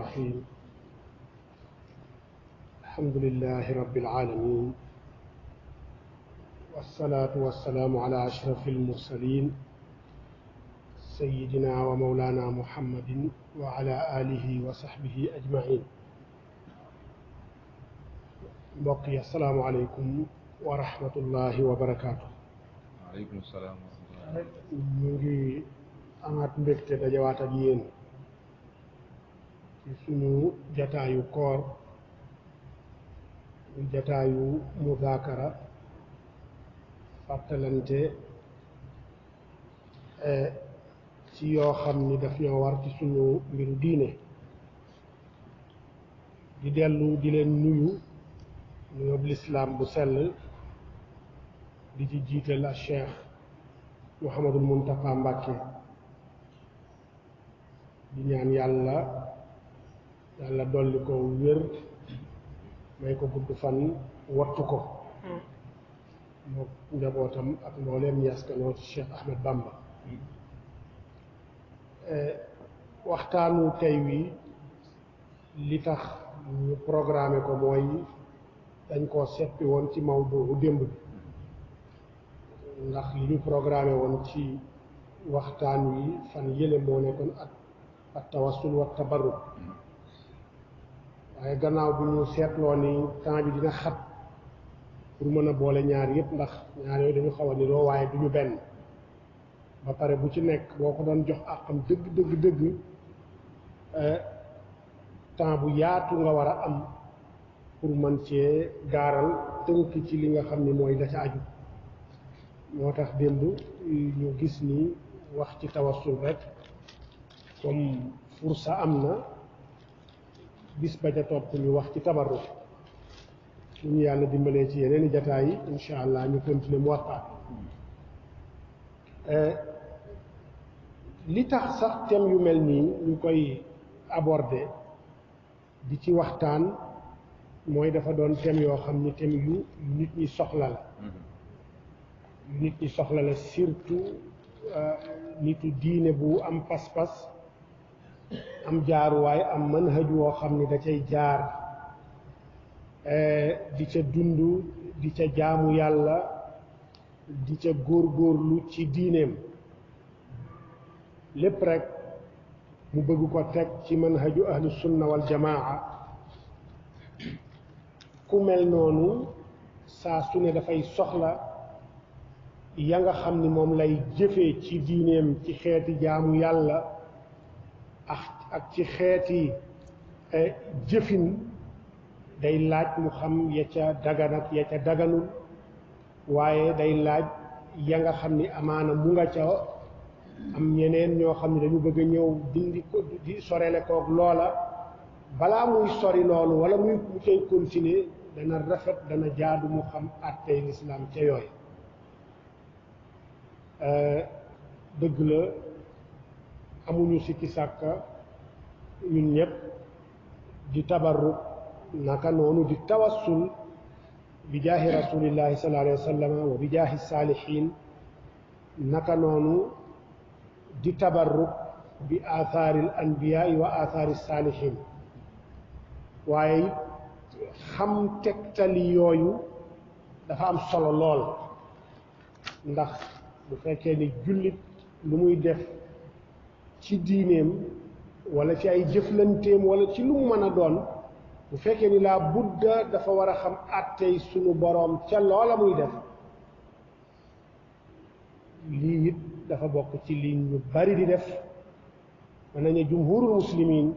الرحيم الحمد لله رب العالمين والصلاة والسلام على أشرف المرسلين سيدنا ومولانا محمد وعلى آله وصحبه أجمعين. بقي السلام عليكم ورحمة الله وبركاته. وعليكم السلام ورحمة الله. نجي أمات mbégte dajawaat ak yéen ci suñu jataayu koor jataayu muzaakara fàttalante ci yoo xam ni daf ñoo war ci suñu mbiru diine di dellu di leen nuyu nuyoob lislaam bu sell di ci jiital a Cheikh Mouhamadul Muntaqa Mbàkke di ñaan yàlla dolli ko wér may ko gudd fan wattu ko mook njabootam ak mbooleem yaskanoo ci Cheikh Ahmed Bamba. waxtaanu tey wi li tax ñu programmé ko mooy dañ koo seppi woon ci mawdu démb bi ndax li ñu programmé woon ci waxtaan wi fan yële moo nekkoon ak tawassul wa tabarruk waaye gannaaw bi ñu seetloo ni temps bi dina xat pour mën a boole ñaar yëpp ndax ñaar yooyu dañu xaw a niroo waaye du ñu benn ba pare bu ci nekk boo ko doon jox àqam dëgg temps bu yaatu nga war a am pour mën cee gaaral tënk ci li nga xam ni mooy la ca aju moo tax démb ñu gis ni wax ci tawassul rek comme fursa am na bis ba ca topp ñu wax ci tabarruk su ñu yàlla dimbalee ci yeneen i jataay yi incha allah ñu continuer mu waxtaan li tax sax thème yu mel nii ñu koy aborder di ci waxtaan mooy dafa doon thème yoo xam ni thème yu nit ñi soxla la nit ñi soxla la surtout nitu diine bu am pas-pas am jaaruwaay am manhaj woo xam ni da cay jaar di ca dund di ca jaamu yàlla di ca góorgóorlu ci diineem lépp rek mu bëgg ko teg ci manhaju ahlu sunna wal jamaa ku mel noonu saa su ne dafay soxla ya nga xam ni moom lay jëfee ci diineem ci xeeti jaamu yàlla ak ci xeeti jëfin day laaj mu xam ya ca dagan ak ya ca daganul waaye day laaj ya nga xam ni amaana mu nga ca am ñeneen ñoo xam ne dañu bëgg a ñëw dindi ko di sorele koog loola balaa muy sori loolu wala mu koy continuer dana rafet dana jaadu mu xam àttey lislaam ca yooyu dëgg la amuñu sikki sàkka ñun ñëpp di tabarruk naka noonu di tawassul bi jaahi rasulillahi sallallahu alayhi wa sallam wa bi jaahi saalihin naka noonu di tabarruk bi athaaril anbiyaa wa athaari saalihin waaye xam tegtali yooyu dafa am solo lool ndax bu fekkee ni jullit lu muy def ci diineem wala ci ay jëflanteem wala ci lu mu mën a doon bu fekkee ni laa budda dafa war a xam àttey sunu boroom ca loola muy def lii it dafa bokk ci li ñu bari di def mën nañu jumhurul muslimin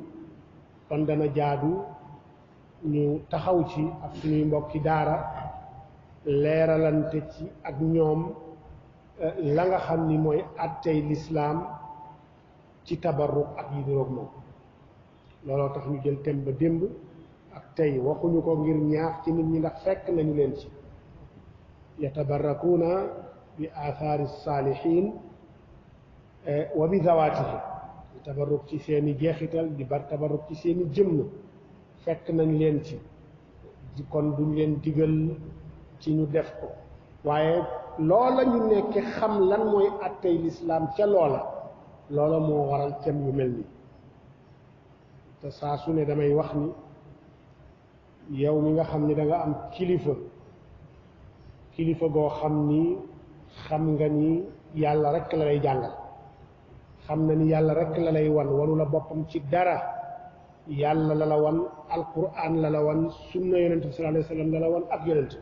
kon dana jaadu ñu taxaw ci ak suñuy mbokki daara leeralante ci ak ñoom la nga xam ni mooy àttey lislaam ci tabarruk ak yi niroog moom looloo tax ñu jël thème ba démb ak tey waxuñu ko ngir ñaax ci nit ñi ndax fekk nañu leen ci yatabarrakuuna bi athaari saalihin wa bi zawaatihi di tabarruk ci seeni jeexital di bar tabarruk ci seeni jëmm fekk nañ leen ci di kon duñ leen digal ci ñu def ko waaye loola ñu nekk xam lan mooy àttey lislaam ca loola moo waral thème yu mel nii te saa su ne damay wax ni yow mi nga xam ni da nga am kilifa goo xam ni xam nga ni yàlla rekk la lay jàngal xam na ni yàlla rekk la lay wan wanu la boppam ci dara yàlla la la wan alquran la la wan sunna yonent bi sallallahu alayhi wa sallam la la wan ak yonent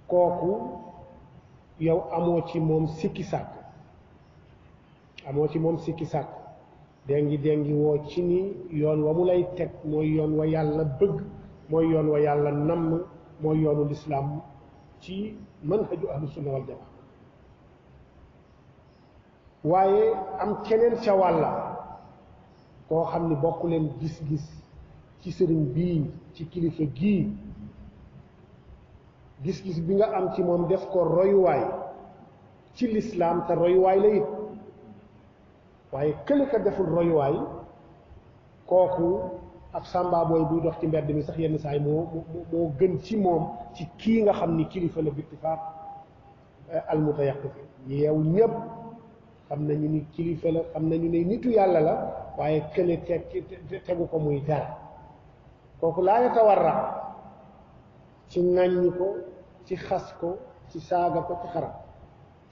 kooku yow amoo ci moom sikki sàkk dengi woo ci ni yoon wa mu lay teg mooy yoon wa yàlla bëgg mooy yoon wa yàlla namm mooy yoonu lislaam ci manhaju ahlu sunna wal jamaa waaye am keneen ca wàlla koo xam ni bokku leen gis-gis ci sëriñ bii ci kilifa gii gis-gis bi nga am ci moom def ko royuwaay ci lislaam te royuwaay la it waaye kële ka deful royuwaay kooku ab sàmba booy buy dox ci mbedd mi sax yenn saay moo gën ci moom ci kii nga xam ni kilifa la bittifaaq almutayaqif yeew ñépp xam nañu ni kilifa la xam nañu ne nitu yàlla la waaye kële tegu ko muy dara kooku laa yatawarra ci ŋàññi ko ci xas ko ci saaga ko ci xarab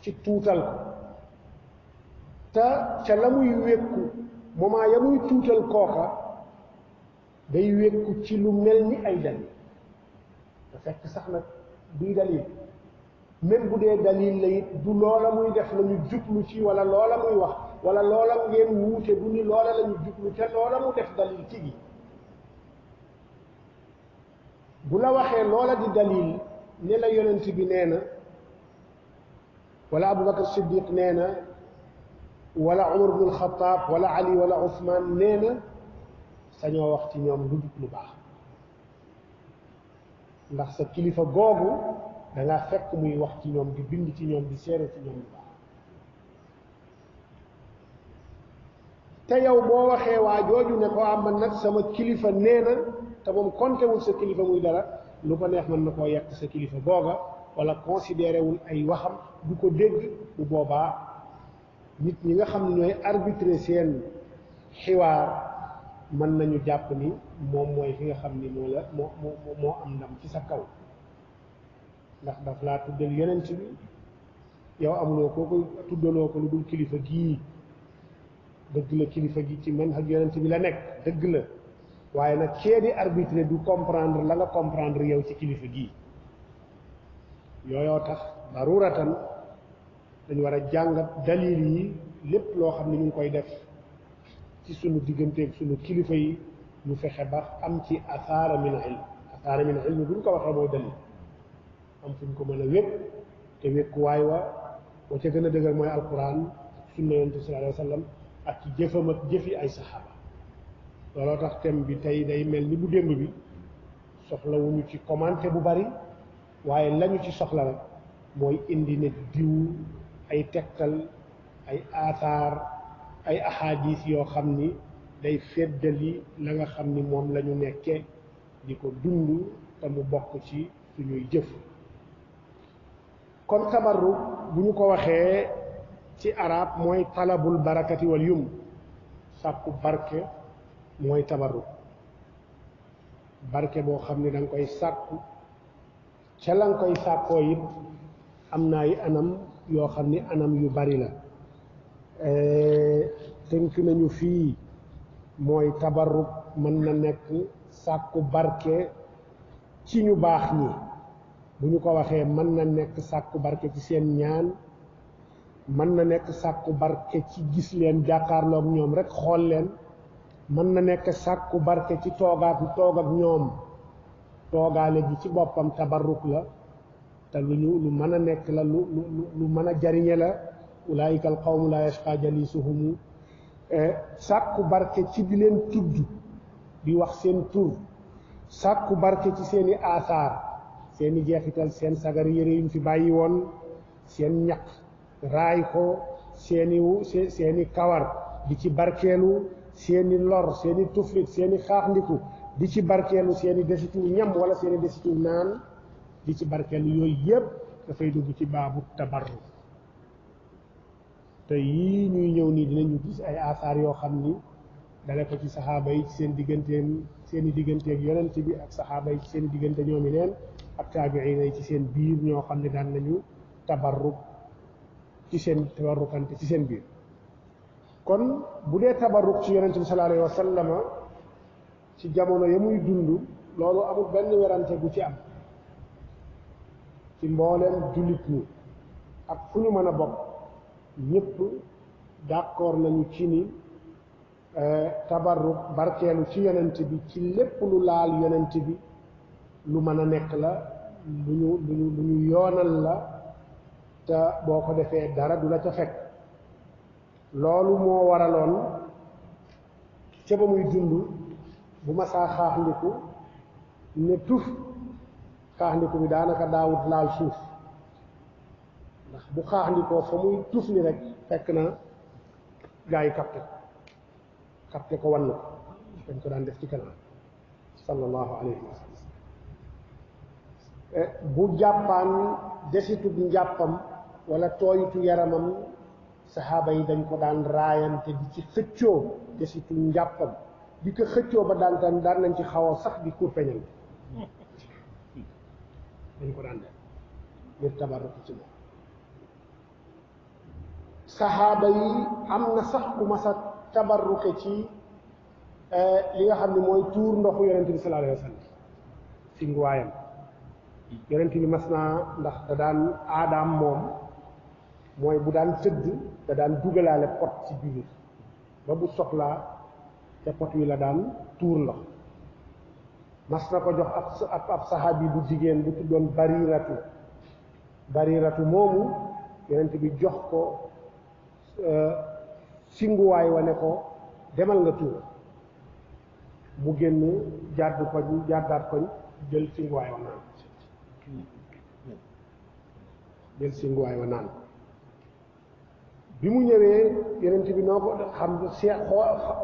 ci tuutal ko te ca la muy wékku moment ya muy tuutal kooka day wékku ci lu mel ni ay dalil te fekk sax nag duy dalil même bu dee dalil la it du loola muy def la ñu jublu ci wala loola muy wax wala loola ngeen wuute du ni loola la ñu jublu te loola mu def dalil ci gi bu la waxee loola di dalil ne la yonent bi nee na wala Abubakar Siddiq nee na wala Umar ibn al-Khattab wala Ali wala Ousmane nee na sañoo wax ci ñoom lu dut lu baax ndax sa kilifa googu da nga fekk muy wax ci ñoom di bind ci ñoom di seere ci ñoom lu baax te yow boo waxee waa jooju ne ko am man nag sama kilifa nee na te moom kontewul sa kilifa muy dara lu ko neex mën na koo yàq sa kilifa googa wala considéré wul ay waxam du ko dégg bu boobaa nit ñi nga xam ne ñooy arbitrer seen xiwaar mën nañu jàpp ni moom mooy fi nga xam ni moo am ndam ci sa kaw ndax daf laa tuddal yonent bi yow amuloo kooku tuddaloo ko lu dul kilifa gii dëgg la kilifa gi ci man ak yonent bi la nekk dëgg la waaye nag kee di arbitre du comprendre la nga comprendre yow ci kilifa gii yooyoo tax daruratan dañu war a jàngat dalil yi lépp loo xam ne ñu ngi koy def ci sunu digganteeg sunu kilifa yi ñu fexe ba am ci asaara min ilm bu ñu ko waxee mooy dalil am fu ñu ko mën a wékk te wékkuwaay wa ca gën a dëgër mooy alquran sunna yonent sallallahu alayhi wa sallam ak ci jëfam ak jëfi ay saxaaba looloo tax thème bi tey day mel ni bu démb bi soxlawuñu ci commenté bu bari waaye lañu ci soxla rek mooy indi ne diw ay tegtal ay aathaar ay ahadis yoo xam ni day feddali la nga xam ni moom la ñu nekkee di ko dund te mu bokk ci suñuy jëf kon tabarruk bu ñu ko waxee ci arab mooy talabul barakati wal yum sàkku barke mooy tabarruk barke boo xam ne da nga koy sàkku ca la nga koy sàkkoo it am na ay anam yoo xam ni anam yu bari la tënk nañu fii mooy tabarruk mën na nekk sàkku barke ci ñu baax ñi bu ñu ko waxee mën na nekk sàkku barke ci seen ñaan mën na nekk sàkku barke ci gis leen jàkkaarloog ñoom rek xool leen mën na nekk sàkku barke ci toog ak ñoom toogaale gi ci boppam tabarruk la te lu mën a nekk la lu mën a jariñe la ulaayika al qawmu la yashqa jalisuhumu sàkku barke ci di leen tudd di wax seen tur sàkku barke ci seeni aasaar seeni jeexital seen sagar yére yuñ fi bàyyi woon seen ñaq raay ko seeni kawar di ci barkeelu seeni lor seeni tuflit seeni xaaxndiku di ci barkeelu seeni desitu ñam wala seeni desitu naan di ci barkeelu yooyu yépp dafay dugg ci baabu tabarruk te yii ñuy ñëw nii dinañu gis ay asaar yoo xam ni dale ko ci saxaaba yi ci seen digganteeg yonent bi ak saxaaba yi ci seen diggante ñoomi neen ak taabiina yi ci seen biir ñoo xam ne daan nañu tabarrukante ci seen biir kon bu dee tabarruk ci yonent bi sallallahu alayhi wa sallama ci jamono ya muy dund loolu amul benn werante gu ci am ci mbooleem jullit ñi ak fu ñu mën a bokk ñëpp d'accord nañu ci ni tabarruk barkeelu ci yonent bi ci lépp lu laal yonent bi lu mën a nekk la lu ñu yoonal la te boo ko defee dara du la ca fekk loolu moo waraloon ca ba muy dund bu ma saa xaaxndiku ne tuf xaaxndiku bi daanaka daawut laal suuf ndax bu xaaxndikoo fa muy tuf ni rek fekk na gaa yi kapte ko wann ko dañ ko daan def ci kanam sallallahu alayhi wa sallam bu jàppaan desitub njàppam wala tooyitu yaramam saxaaba yi dañ ko daan raayante di ci xëccoo desitu njàppam di ko xëccoo ba daan nañ ci xaw a sax di kurpeñal dañ ko daan def ngir tabarruku ci moom saxaaba yi am na sax ku masa tabarruke ci li nga xam ne mooy tuur ndoxu yonent bi sallallahu alayhi wa sallam ci nguwaayam yonent bi mas naa ndax da daan aadaam moom mooy bu daan tëdd da daan dugalaale pot ci biir ba bu soxlaa te pot wi la daan tuur ndox mas na ko jox ab saxaabi bu jigéen bu tuddoon bariratu moomu yonent bi jox ko singuwaay wa ne ko demal nga tuur mu génn jàddaat koñ jël singuwaay wa naan bi mu ñëwee yonent bi noo ko xam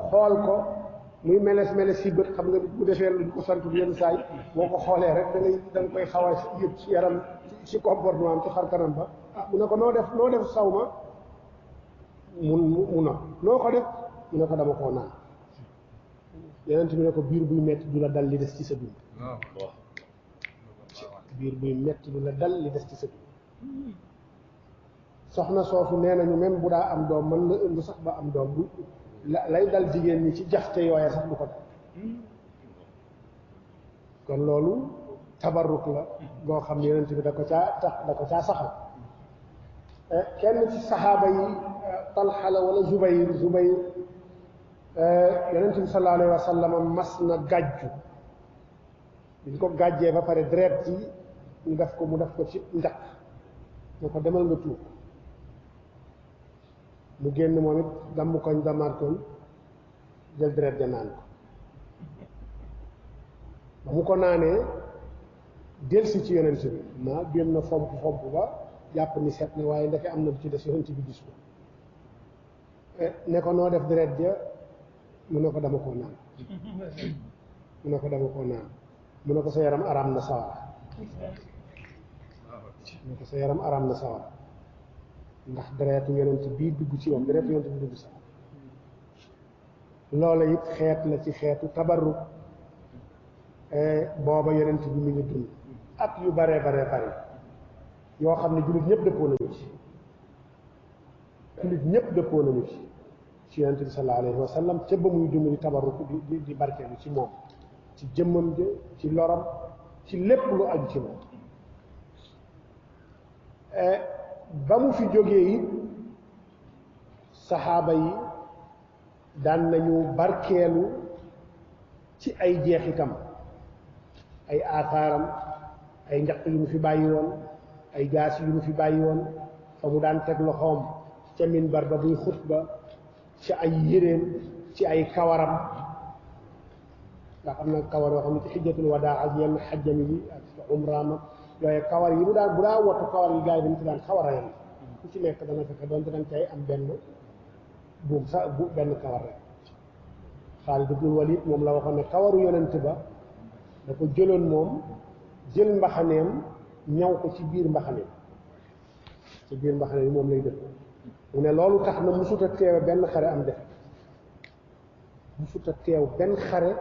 xool ko muy meles si bët xam nga bu defee luñ ko sant yenn saay boo ko xoolee rek da nga koy xaw a yëg ci yaram ci comportement am ci xar kanam ba mu ne ko noo def saw ma mu na noo ko def mu ne ko dama koo naan yonent bi ne ko biir buy metti du la dal li des ci sa dund biir buy metti du la dal li des ci sa dund soxna soosu nee nañu même bu daa am doom mën na ëmb sax ba am doom bu lay dal jigéen ñi ci jaxte yooya sax du ko dal kon loolu tabarruk la goo xam ne yonent bi da ko caa saxal kenn ci saxaaba yi Talha la wala Zubayr yonent bi sallallahu alayhi wa sallam mas na gàjju biñ ko gàjjee ba pare deret ci mu def ko ci njaq ne ko demal nga tuur mu génn moom it damm koñ damartoon jël deret ja naan ko ba mu ko naanee delsi ci yonent bi ma génn fomp ba jàpp ni set na waaye ndeke am na bu ci des yonent bi gis ko ne ko noo def deret ja mu ne ko dama koo naan mu ne ko sa yaram araam na sawara ndax deretu yonent bii dugg ci moom deretu yonent bi dugg sax loola it xeet la ci xeetu tabarruk booba yonent bi mu ngi dund at yu bare yoo xam ne jullit ñëpp dëppoo nañu ci yonent bi sallallahu alayhi wa sallam ca ba muy dund di tabarruk di barkeelu ci moom ci jëmmam ja ci loram ci lépp lu aju ci moom ba mu fi jógee it saxaaba yi daan nañu barkeelu ci ay jeexitam ay aataaram ay njaq yu mu fi bàyyi woon ay gaas yu mu fi bàyyi woon fa mu daan teg loxoom ca minbar ba buy xutba ci ay yéreem ci ay kawaram ndax am na kawar yoo xam ne ci xijjatul wadaa ak yenn xajjami yi ak umraam ak yooyu kawar yi bu daa wattu kawar yi gars yi dañ ci daan xawar a yam ku ci nekk dana fexe doonte dañ cay am benn benn kawar rek Xaalid ibnul Walid moom la waxoon ne kawaru yonent ba da ko jëloon moom jël mbaxaneem ñaw ko ci biir mbaxaneem moom lay def mu ne loolu tax na musut a teewe benn xare am defet musut a teew benn xare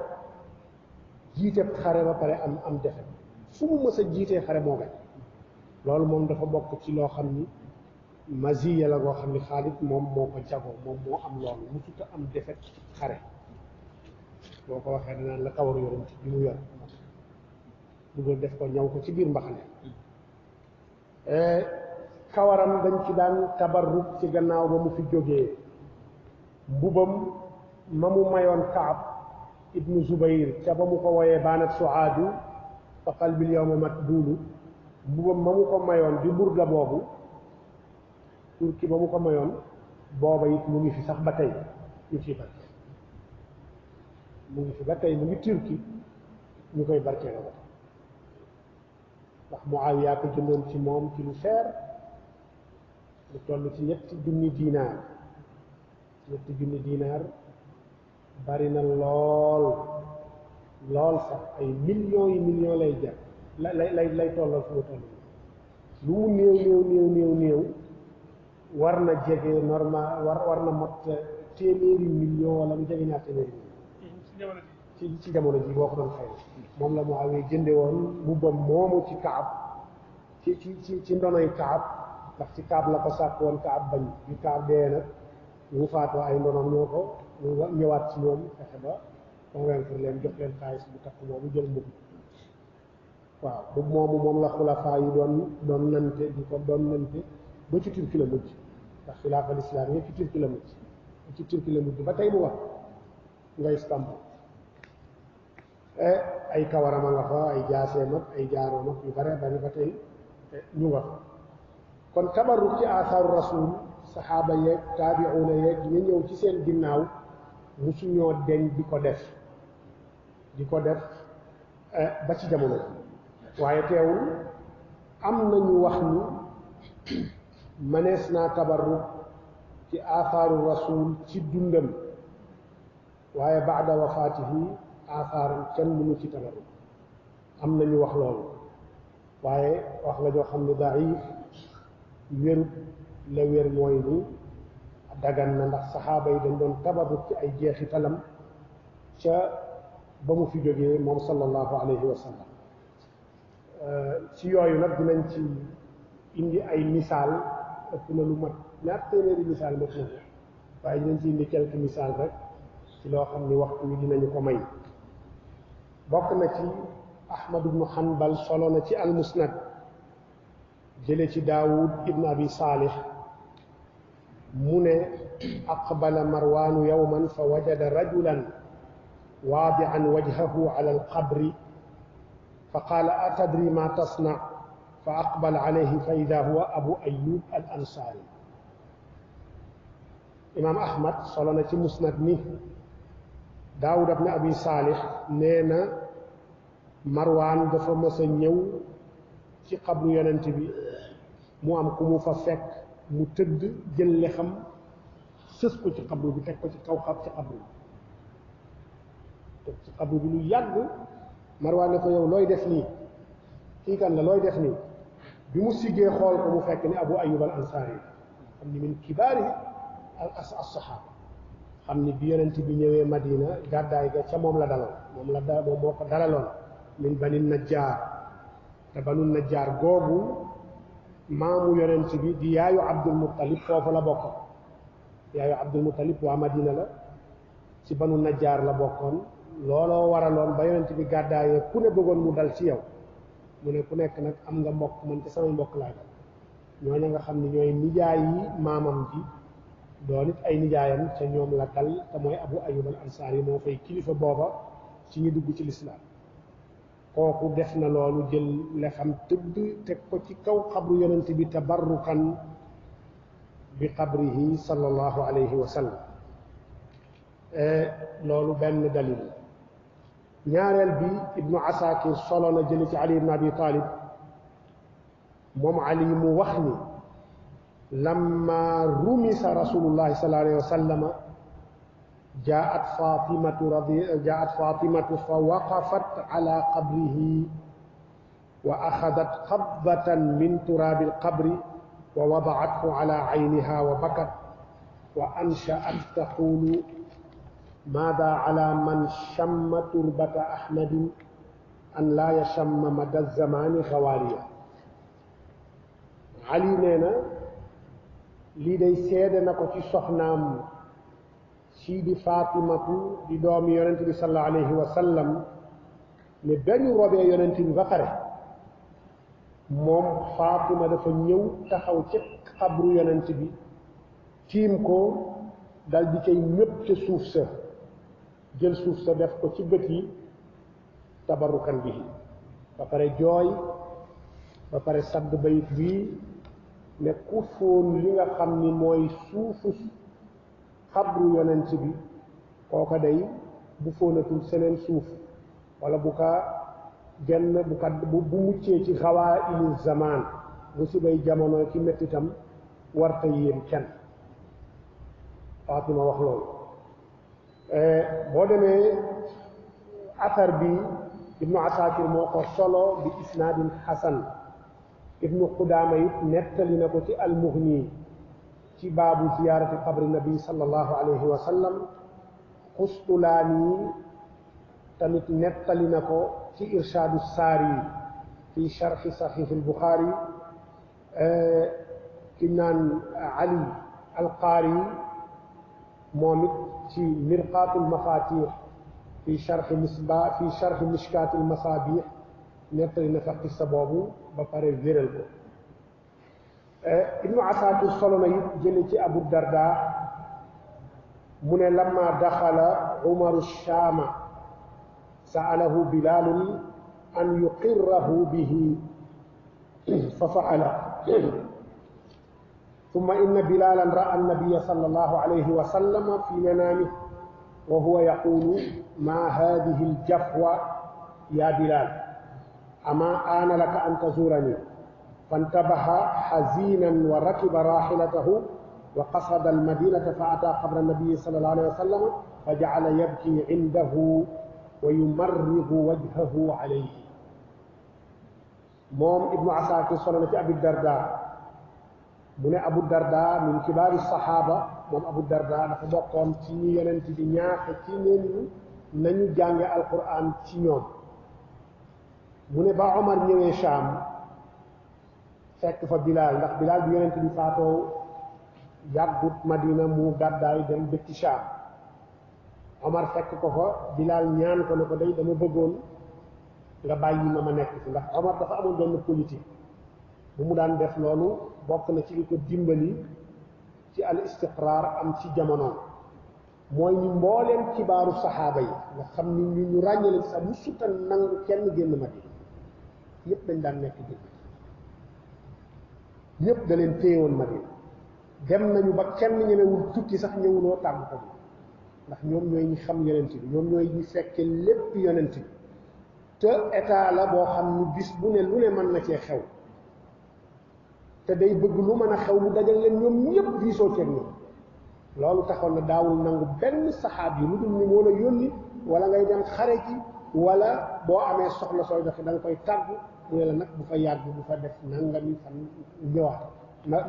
jiite xare ba pare am defet fu mu mës a jiitee xare moo gañ loolu moom dafa bokk ci loo xam ni maziya la goo xam ni Xaalid moom moo ko jagoo moom moo am loolu musut a am defet ci xare boo ko waxee danaan la kawaru yonent bi mu yor dugal def ko ñaw ko ci biir mbaxane kawaram dañ ci daan tabarruk ci gannaaw ba mu fi jógee mbubam ma mu mayoon Kaab ibnu Zubayr ca ba mu ko woyee baanat suaadu fa qalbil yawma matbuulu mbubam ma mu ko mayoon di burda boobu turki ba mu ko mayoon booba it mu ngi fi sax ba tey ñu ciy barke mu ngi fi ba tey mu ngi turki ñu koy barkee la ba tey ndax Muawiya ko jëndoon ci moom ci lu seer lu toll ci ñetti junni diinaar bari na lool sax ay millions yi millions lay jar lay tollal fu mu toll lu mu néew war na jege normal war na mot téeméeri million wala mu jege ñaar téeméeri million ci jamono ji boo ko doon xëy moom la Muawiya jënde woon mbubbam moomu ci Kaab ci ndonoy Kaab ndax ci Kaab la ko sàkk woon Kaab bañ bi Kaab dee nag ñu faatoo ay ndonoom ñoo ko ñëwaat ci ñoom fexe ba convaincre leen jox leen xaalis bu takk moomu jël mbubb waaw mbubb moomu moom la xulafaa yi doon nante di ko doon nante ba ci Turki la mujj ndax xilaafa lislaam yi ci Turki la mujj ba tey mu wax nga Istanbul ay kawarama nga fa ay jaaseem ak ay jaaroom ak yu bare bari ba tey ñu nga fa kon tabarruk ci aasaaru rasul saxaaba yeeg taabiuuna yeeg ñu ñëw ci seen ginnaaw musuñoo deñ di ko def ba ci jamono waaye teewul am nañu wax ni mënees naa tabarruk ci aasaaru rasul ci dundam waaye baada wafaatihi aasaaram kenn mënu ci tabarruk am nañu wax loolu waaye wax la joo xam ne daif wérut la wér mooy ni dagan na ndax saxaaba yi dañ doon tabarruk ci ay jeexitalam ca ba mu fi jógee moom sallallahu alayhi wa sallam ci yooyu nag dinañ ci indi ay misaal ëpp na lu mat ñaar téeméeri misaal mat na ko waaye dinañ ci indi quelques misaal rek ci loo xam ni waxtu wi dinañu ko may bokk na ci Ahmad ibnu Hanbal solo na ci al-Musnad jële ci Daawud ibn Abi Salih mu ne aqbala Marwaanu yawman fa wajada rajulan waadi'an wajhahu ala al-qabri fa qaala atadri ma tasna' fa aqbala alayhi fa idaa huwa Abu Ayyub al-Ansaari. Imaam Ahmad solo na ci Musnad ni Daawud ibn Abi Salih nee na Marwaan dafa mës a ñëw ci xabru yonent bi mu am ku mu fa fekk mu tëdd jël lexam sës ko ci xabru bi teg ko ci kaw ci xabru bi lu yàgg. Marwaan ne ko yow looy def nii kii kan la looy def nii bi mu siggee xool ko mu fekk ni Abu Ayyub al Ansaari xam ni min kibaari as-saxaaba xam ni bi yonent bi ñëwee Madina gàddaay ga ca moom la daloon moom moo ko dalaloon min bani Najjaar te banu Najjaar googu maamu yonent bi di yaayu Abdul Muttalib foofu la bokkoon yaayu Abdul Muttalib waa Madina la ci banu Najjaar la bokkoon looloo waraloon ba yonent bi gàddaayee ku ne bëggoon mu dal ci yow mu ne ku nekk nag am nga mbokk man ci samay mbokk laa dal ñooñu nga xam ne ñooy nijaay yi maamam ji doon it ay nijaayam ca ñoom la dal te mooy Abu Ayyub al Ansaari moo fay kilifa booba ci ñu dugg ci lislaam kooku def na loolu jël lexam tëdd teg ko ci kaw xabru yonent bi tabarrukan bi qabrihi sallallahu alayhi wa sallam loolu benn dalil ñaareel bi Ibnu Asakir solo na jële ci Ali ibn Abi Talib moom Ali mu wax ni lamma rumisa rasulullahi sallallahu alayhi wa sallam jaat Fatimatu fa waqafat ala qabrihi wa axadat qabdatan min turabi alqabri wa wadaathu ala ayniha wa bakat وأنشأت تقول ماذا على من شم تربة أحمد أن لا يشم مدى الزمان غواليا علي نينا لي داي سيدé nako ci soxnam sidi fatimatu di doomi yonent bi sallallahu alayhi wa sallam ne bañu robé yonent bi ba pare mom fatima dafa ñew taxaw ci xabru yonent bi tiim ko dal di cay ñëpp ca suuf sa jël suuf sa def ko ci bët yi tabarukan bi ba pare jooy ba pare sadd bayit bii ne ku foon li nga xam ni mooy suufu xabru yonent bi kooka day bu foonatul seneen suuf wala bu ka genn bu muccee ci xawaa ili zaman bu subay jamono ci mettitam warta yéem kenn Fatima wax loolu boo demee athar bi ibnu asakir moo ko solo bi isnaadin xasan ibnu qudaama it nettali na ko ci almughni ci baabu ziyaarati qabri nabi sallallahu alayhi wa sallam xustulaani tamit nettali na ko ci irshaadu saari fi sharxi saxiix albuxaari ki naan ali alqaari moom it ci mirqaatul mafatih fi sharxi misbah fi sharxi mishkaatil masaabih nettali na fa qissa boobu ba pare wéral ko ibnu asakir solo na it jële ci abu darda mu ne lamma daxala umaru shaama sa'alahu bilalun an yuqirrahu bihi fa fa'ala ثم إن بلالا رأى النبي صلى الله عليه وسلم في منامه وهو يقول ما هذه الجفوة يا بلال أما آن لك أن تزورني فانتبه حزينا وركب راحلته وقصد المدينة فأتى قبر النبي صلى الله عليه وسلم فجعل يبكي عنده ويمرغ وجهه عليه موم ابن عساكر صلى في أبي الدرداء mu ne abu darda min kibaari saxaaba moom abu darda dafa bokkoon ci ñi yonent bi ñaaxe ci neen nañu jànge alquran ci ñoom mu ne ba omar ñëwee Shaam fekk fa bilaal ndax bilaal bi yonent bi faatoo yàggut madina mu gàddaay dem dëkki Shaam omar fekk ko fa bilaal ñaan ko ne ko day dama bëggoon nga bàyyi ma nekk fi ndax omar dafa amoon benn politique bu mu daan def loolu bokk na ci li ko dimbali ci al istiqraar am ci jamono mooy ñu mbooleem kibaaru saxaaba yi nga xam ni ñu ràññale sax mu suta nangu kenn génn Madina ñëpp dañ daan nekk génn ñëpp da leen téyewoon Madina dem nañu ba kenn ñemewul tukki sax ñëwuloo tàgg ko ndax ñoom ñooy ñi xam yonent bi ñoom ñooy ñi fekke lépp yonent bi te état la boo xam ni bis bu ne lu ne mën na cee xew te day bëgg lu mën a xew mu dajal leen ñoom ñëpp diisoo ceeg ñoom loolu taxoon na daawul nangu benn saxaab yi lu dul ni moo la yónni wala ngay dem xare ji wala boo amee soxla sooy doxi da nga koy tàggu mu ne la nag bu fa yàgg bu fa def nangami fan ñëwaat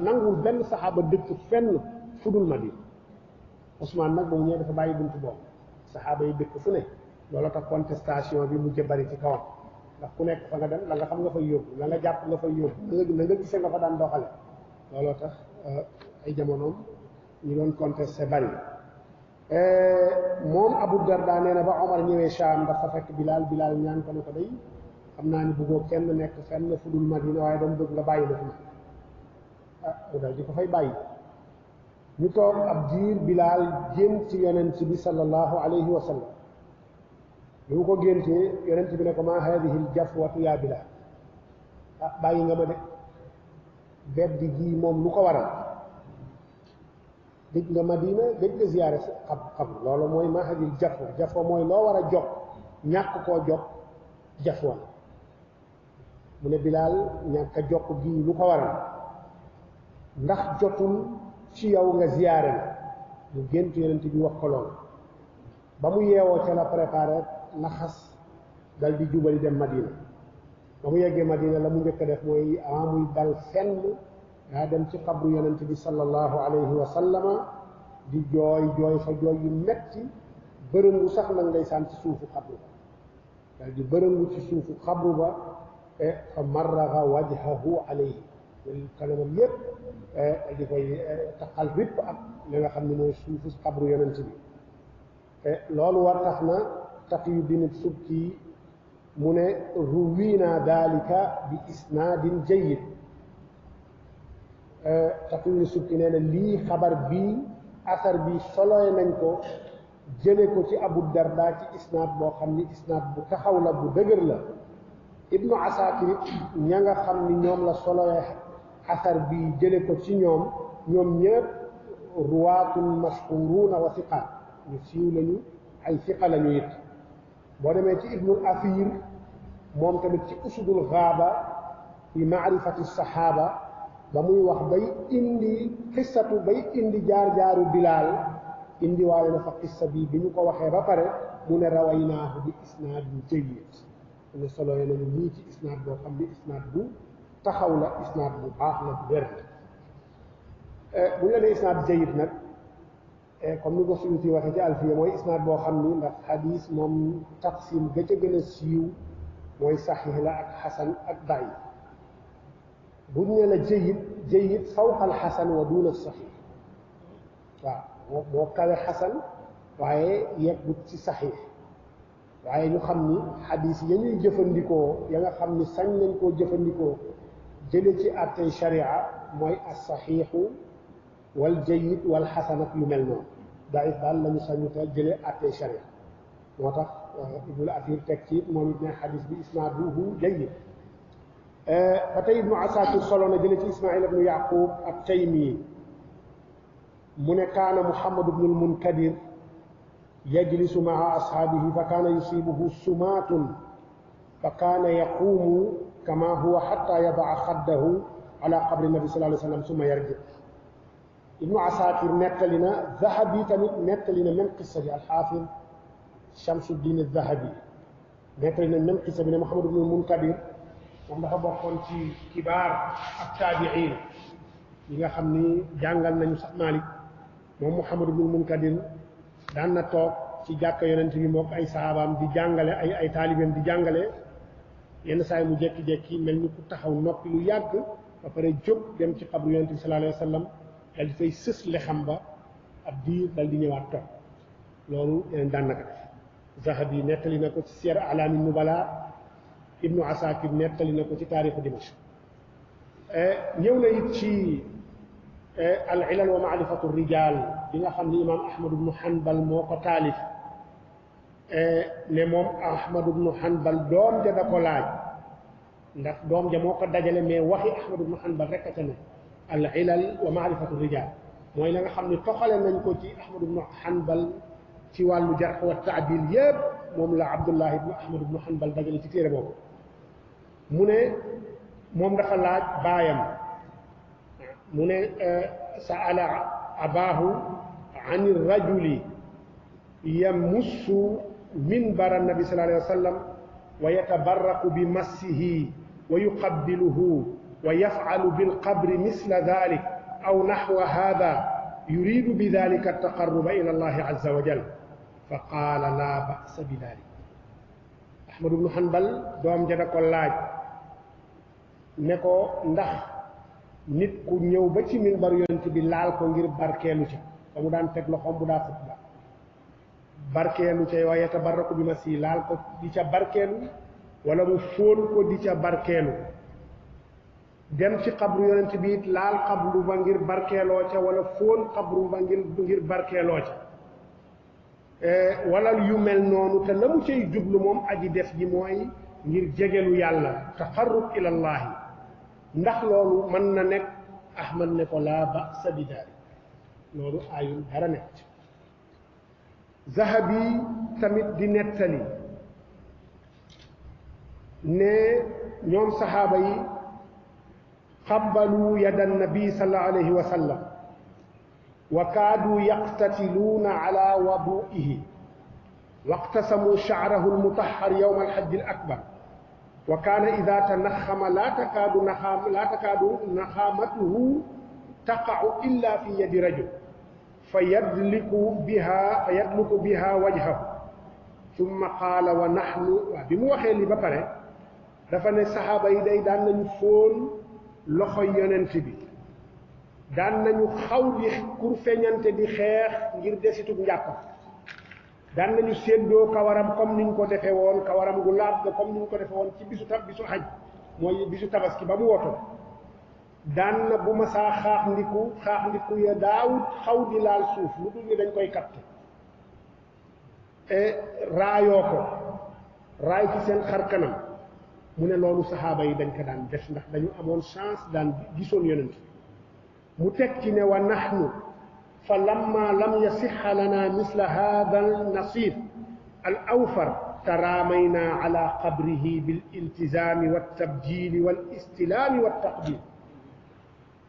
nanguwul benn saxaaba dëkk fenn fu dul Madina Ousmane nag ba mu ñëwee dafa bàyyi buntu boobu saxaaba yi dëkk fu ne loolu tax contestation bi mu jëbari ci kawam ndax ku nekk fa nga dem la nga xam nga fay yóbbu la nga jàpp nga fay yóbbu la nga gisee nga fa daan doxale looloo tax ay jamonoom ñu doon contesté bari moom Abu Darda nee na ba Omar ñëwee Shaam dafa fekk Bilaal ñaan ko ne ko day xam naa ni bëggoo kenn nekk fenn fu dul Madina waaye dama bëgg nga bàyyi la fi mu dal di ko fay bàyyi ñu toog ab diir Bilaal gént ci yonent bi sallallahu alayhi wa sallam bi mu ko géntee yonent bi ne ko maa haadihi ljafwatu yaa Bilaal bàyyi nga ma de beddi gii moom lu ko waral dëj nga Madina dëj nga ziyaare xam loolu mooy maa haadihi jafwa mooy loo war a jog ñàkk koo jog jafwa mu ne Bilaal ñàkk a jokk gii lu ko waral ndax jotul ci yow nga ziyaare na mu gént yonent bi wax ko loolu ba mu yeewoo ca la préparé naxas dal di jubali dem Madina ba mu yeggee Madina la mu njëkk a def mooy muy dal fenn daa dem ci xabru yonent bi sallallahu alayhi wa sallama di jooy fa jooy yu metti bërëngu sax nag ndeysaan ci suufu xabru ba daal di bërëngu ci suufu xabru ba fa marraga wajhahu alayhi kanamam yépp di koy taqal ripp ak li nga xam ne mooy suufu xabru yonent bi loolu war tax na Taqiyuddin Subki mu ne ruwina dalika bi isnaadin jayyid Taqiyuddin Subki nee na lii xabar bii asar bi soloy nañ ko jële ko ci Abu Darda ci isnaad boo xam ni isnaad bu taxaw la bu dëgër la Ibnu Asakir ña nga xam ni ñoom la soloy asar bi jële ko ci ñoom ñëpp ruwaatun mashhuruuna wa siqaat ñu siiw lañu ay siqa lañu it boo demee ci Ibnul Athir moom tamit ci usudul gaaba fi maarifati saxaaba ba muy wax bay indi xissatu bay indi jaar-jaaru Bilaal indi waale na fa xissa bi ñu ko waxee ba pare mu ne rawaynaahu bi isnaadin jayyid mu ne solo nañu lii ci isnaad boo xam ne isnaad bu taxaw la isnaad bu baax la bu wér bu ñu la nee isnaad jayyid nag comme ni ko Suyuti waxee ci Alfiya mooy isnaad boo xam ni ndax xadiis moom taqsim ga ca gën a siiw mooy saxiix la ak xasan ak daif bu ñu nee la jayyid fawqa al xasan wa duuna saxiix waaw moo kawe xasan waaye yeggut ci saxiix waaye ñu xam ni xadiis ya ñuy jëfandikoo ya nga xam ni sañ nañ koo jëfandikoo jële ci àttey sharia mooy as saxiixu wal jayyid wal xasan ak yu mel noonu daif daal lañu sañuta jële àttey sharia moo tax Ibnul Athir teg ci moom it ne xadiis bi isnaaduhu jayyid ba tey Ibnu Asakir solo na jële ci Ismail ibnu Yaqub ak Taymi mu ne kaana Muhammad ibnul Munkadir yajlisu maa ashaabihi fa kaana yusiibuhu sumaatun fa kaana yaquumu kama huwa xatta yadaa xaddahu ala qabri nabi sallallahu alayhi wa sallam summa yarji Ibnu Asakir nettali na Zahabi tamit nettali na même qissa bi alxaafid Shamsuddin Zahabi nettali na même qissa bi ne Muhammad ibnul Munkadir moom dafa bokkoon ci kibaar ak taabiin yi nga xam ni jàngal nañu sax Maalik moom Muhammad ibnul Munkadir daan na toog ci jàkka yonent bi mook ay sahabaam di jàngale ay taalibeem di jàngale yenn saa yi mu jekki-jekki mel ni ku taxaw noppi lu yàgg ba pare jóg dem ci xabru yonent bi sallallahu alayhi wa sallam dal di fay sës lexam ba ab diir dal di ñëwaat toog loolu yeneen daan na ko def Zahabi nettali na ko ci Siyar Alaami Nubala Ibnu Asakir nettali na ko ci taarixu Dimashq ñëw na it ci al ilal wa maarifatu rijaal bi nga xam ni imaam Ahmad ibnu Hanbal moo ko taalif ne moom Ahmad ibnu Hanbal doom ja da ko laaj ndax doom ja moo ko dajale mais waxi Ahmad ibnu Hanbal rek a ca ne al ilal wa maarifatu rijaal mooy la nga xam ni toxale nañ ko ci Ahmad ibnu Hanbal ci wàllu jarh wa taadil yépp moom la Abdullah ibnu Ahmad ibnu Hanbal dajale ci téere boobu mu ne moom dafa laaj baayam mu ne saala abaahu an rajuli yamussu minbara nabi sallallahu alayhi wa sallam wa yatabarraku bi massihi wa yuqabbiluhu wa yaf'alu bilqabri misla dhalik aw naxwa hada yuridu bi dhalika altaqarruba ila allahi azza wa jal fa qaala laa ba'sa bi dhalik Ahmad ibnu Hanbal doom ja da ko laaj ne ko ndax nit ku ñëw ba ci minbar yonent bi laal ko ngir barkeelu ca ba mu daan teg loxoom bu daa xutba barkeelu ca waaye tabarraku bi ma si laal ko di ca barkeelu wala mu fóon ko di ca barkeelu dem ci xabru yonent bi it laal xabru ba ngir barkeeloo ca wala fóon xabru ba ngir barkeeloo ca wala yu mel noonu te la mu cay jublu moom aji def ji mooy ngir jegelu yàlla taqarrub ilallahi ndax loolu mën na nekk Ahmad ne ko laa ba'sa bi daalik loolu ayul dara nekk Zahabi tamit di nettali ne ñoom saxaaba yi qabbalu yada nabi sallallahu alayhi wa sallam wa kaadu yaqtatiluuna ala wadu'ihi waqtasamu sha'rahu almutahhar yawma alhajj alakbar wa kaana idaa tanaxxama laa takaadu naxaamatuhu taqa'u illa fi yadi rajul فيدلك بها وجهه ثم قال ونحن بمو waxee li ba pare dafa ne saxaaba yi day daan nañu fóon loxo yonent bi daan nañu xaw di kur feñante di xeex ngir desitug njàpp daan nañu séddoo kawaram comme niñ ko defee woon kawaram gu laab ga comme niñ ko defee woon ci bisu xaj mooy bisu tabaski ba mu woto daan na bu ma saa xaax ndiku ya daawut xaw di laal suuf lu dul ni dañ koy katte raayoo ko raay ci seen xar kanam mu ne loolu saxaaba yi dañ ko daan def ndax dañu amoon chance daan gisoon yonent mu teg ci ne wa nahnu fa lamma lam yasixa lana misla hada al nasib al awfar taramayna ala qabrihi bil iltizami waltabjili wal istilami waltaqbil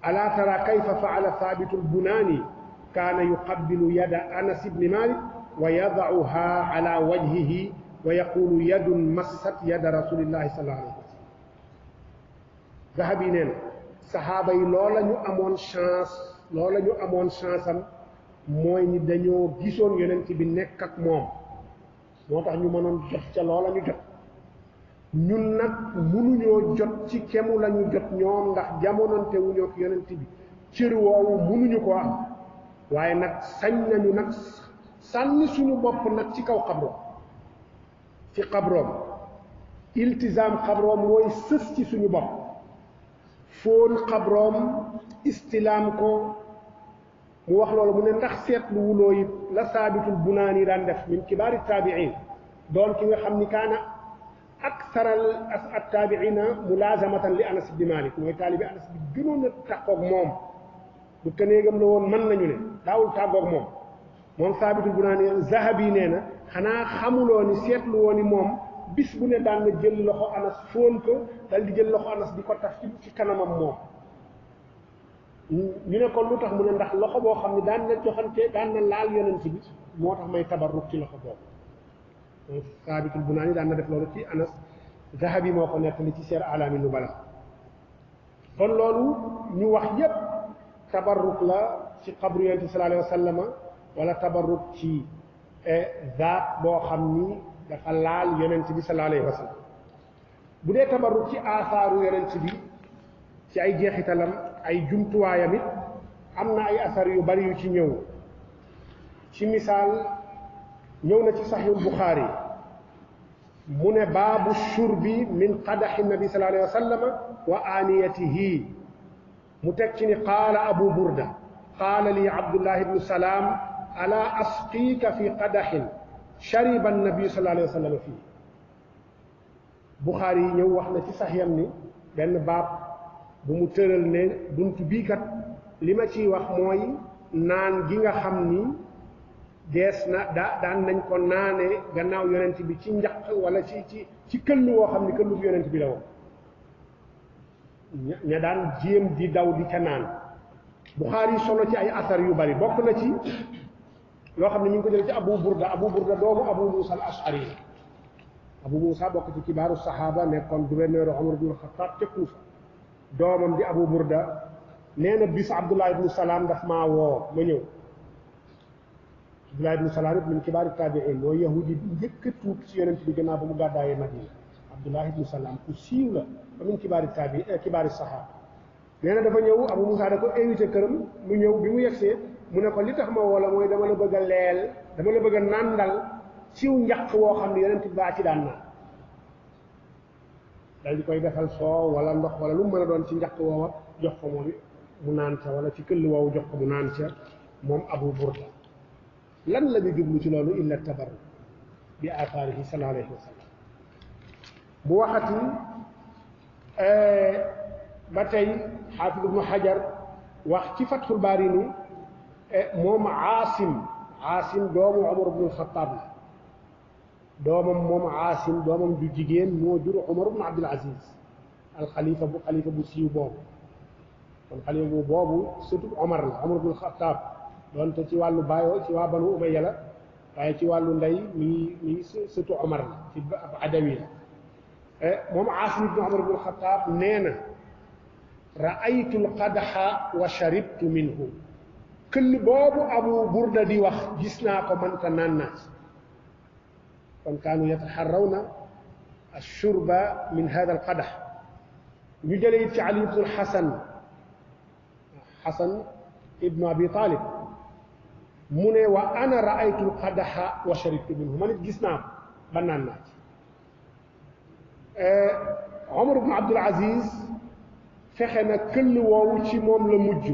ala tara kayfa faala thabitu al bunani kana yuqabbilu yada anas ibni malik ويضعها على وجهه ويقول يد مست يد رسول الله صلى الله عليه وسلم ذهبي نين صحابه لولا ñu amoon chance am mooy ni dañoo gisoon yonent bi nekk ak moom moo tax ñu mënoon jot ca loola ñu jot ñun nag mënuñoo jot ci kemu lañu jot ñoom ndax jamonante wuñoo ak yonent bi cër woowu mënuñu ko am waaye nag sañ nañu nag sànni suñu bopp nag ci kaw xabroom ci xabroom iltizaam xabroom mooy sës ci suñu bopp fóon xabroom istilaam ko mu wax loolu mu ne ndax seetlu wuloo it la saabitul bunaani daan def min kibaari taabiin doon ki nga xam ni kaana aksaral attaabiina mulaazamatan li anas ibni malik mooy taalibi anas bi gënoon a tàqoog moom bu këneegam la woon mën nañu ne daawul tàggoog moom moom saabitul bunaani zahabi nee na xanaa xamuloo ni seetlu woo ni moom bis bu ne daan na jël loxo anas fóon ko dal di jël loxo anas di ko taf ci kanamam moom ñu ne ko lu tax mu ne ndax loxo boo xam ne daan na joxante daan na laal yonent bi moo tax may tabarruk ci loxo boobu moom saabitul bunaani daan na def loolu ci anas zahabi moo ko nettali ci seer alaami nubala kon loolu ñu wax yépp tabarruk la ci xabru yonent bi sallallahu alayhi wa sallam wala tabarruk ci zaat boo xam ni dafa laal yonent bi sallallahu alayhi wa sallam bu dee tabarruk ci aasaaru yonent bi ci ay jeexitalam ay jumtuwaayam it am na ay asar yu bari yu ci ñëw ci misaal ñëw na ci saxiihul buxaari mu ne baabu shurbi min qadaxi nabi sallallahu alayhi wa sallam wa aaniyatihi mu teg ci ni qaala abu burda qaala li abdullah ibnu salaam ala asqiika fi qadaxin shariba annabi sallallahu alayhi wa sallam fii buxaari yi ñëw wax na ci saxiixam ni benn baab bu mu tëral ne bunt bii kat li ma ciy wax mooy naan gi nga xam ni dees na daan nañ ko naane gannaaw yonent bi ci njaq wala ci këll woo xam ni këllu yonent bi la woon ña daan jéem di daw di ca naan Buxaari solo ci ay asar yu bari bokk na ci loo xam ne ñu ngi ko jël ci Abu Burda doomu Abu Muusa al Ashari Abu Muusa bokk ci kibaaru saxaaba nekkoon gouverneur Omar ibn Xattaab ca Kuufa doomam di Abu Burda nee na bis Abdullah ibnu Salaam daf maa woo ma ñëw Abdullah ibnu Salaam it min kibaari taabiin mooy yahudi bi njëkk a tuub ci yonent bi gannaaw ba mu gàddaayee Madina Abdullah ibnu Salaam ku siiw la ba min kibaari kibaari saxaaba nee na dafa ñëw Abu Muusa da ko invité këram mu ñëw bi mu yegsee mu ne ko li tax ma woo la mooy dama la bëgg a leel dama la bëgg a nàndal ciw njaq woo xam ne yonent bi baa ci daan naan dal di koy defal soow wala ndox wala lu mu mën a doon ci njaq woowa jox ko moom mu naan ca wala ci këll woowu jox ko mu naan ca moom Abu Burda lan la ñu jublu ci loolu illa tabarruk bi aathaarihi sallallahu alayhi wa sallam mu waxati ba tey xaafid ibnu Hajar wax ci Fathul Baari ni moom Aasim doomu Umar ibnu Xattaab la doomam moom Aasim doomam ju jigéen moo jur Umar ibnu Abdul Aziz xalifa bu siiw boobu kon xalifa bu boobu surtout Omar la Omar ibnu Xattaab doonte ci wàllu baayoo ci waa Banu Umayya la waaye ci wàllu ndey mi ngi surtout Omar la ci ab adawi la moom Aasim ibnu Umar ibnu Xattaab nee na ra'aytu al-qadha wa sharibtu minhu këll boobu Abu Burda di wax gis naa ko man ta naan naa ci kon kaanu yataxarrawna ashurba min hada alqadax ñu jële it ci Ali ibnu Xasan ibnu Abi Talib mu ne wa ana raaytu alqadaxa wa sharibtu minhu man it gis naa ko ba naan naa ci Omar ibnu Abdul Aziz fexe na këll woowu ci moom la mujj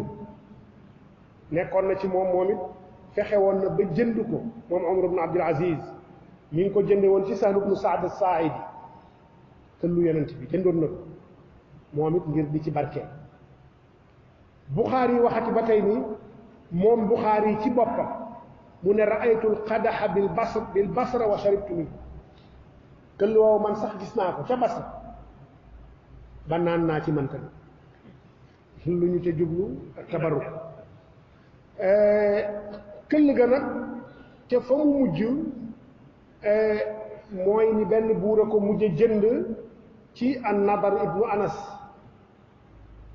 nekkoon na ci moom it fexe woon na ba jënd ko moom Omar ibnu Abdul Aziz mi ngi ko jënde woon ci Sahl ibnu Saad as-Saaidi këllu yonent bi jëndoon na ko moom it ngir di ci barkeel Buxaari yi waxati ba tey ni moom Buxaari yi ci boppam mu ne raaytul qadaxa bil basra wa sharibtu minhu këll woowu man sax gis naa ko ca Basra ba naan naa ci man tamit lu ñu ca jublu tabarruk këll ga nag ca fa mu mujj mooy ni benn buur a ko mujj jënd ci an Nadar ibnu Anas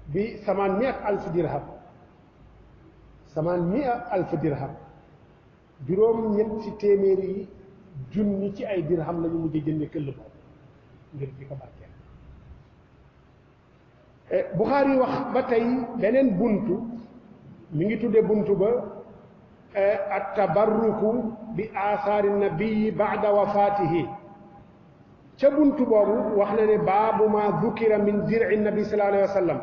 bi 800,000 dirham 800,000 dirham juróom ñetti téeméeri junni ci ay dirham la ñu mujj jënde këll boobu ngir di ko barkeel Buxaari wax ba tey beneen buntu mi ngi tudde buntu ba at-tabarruku bi aasaari nabii baada wafaatihi ca buntu boobu wax na ne baabu ma dukira min dir'i nabi sallallahu alayhi wa sallam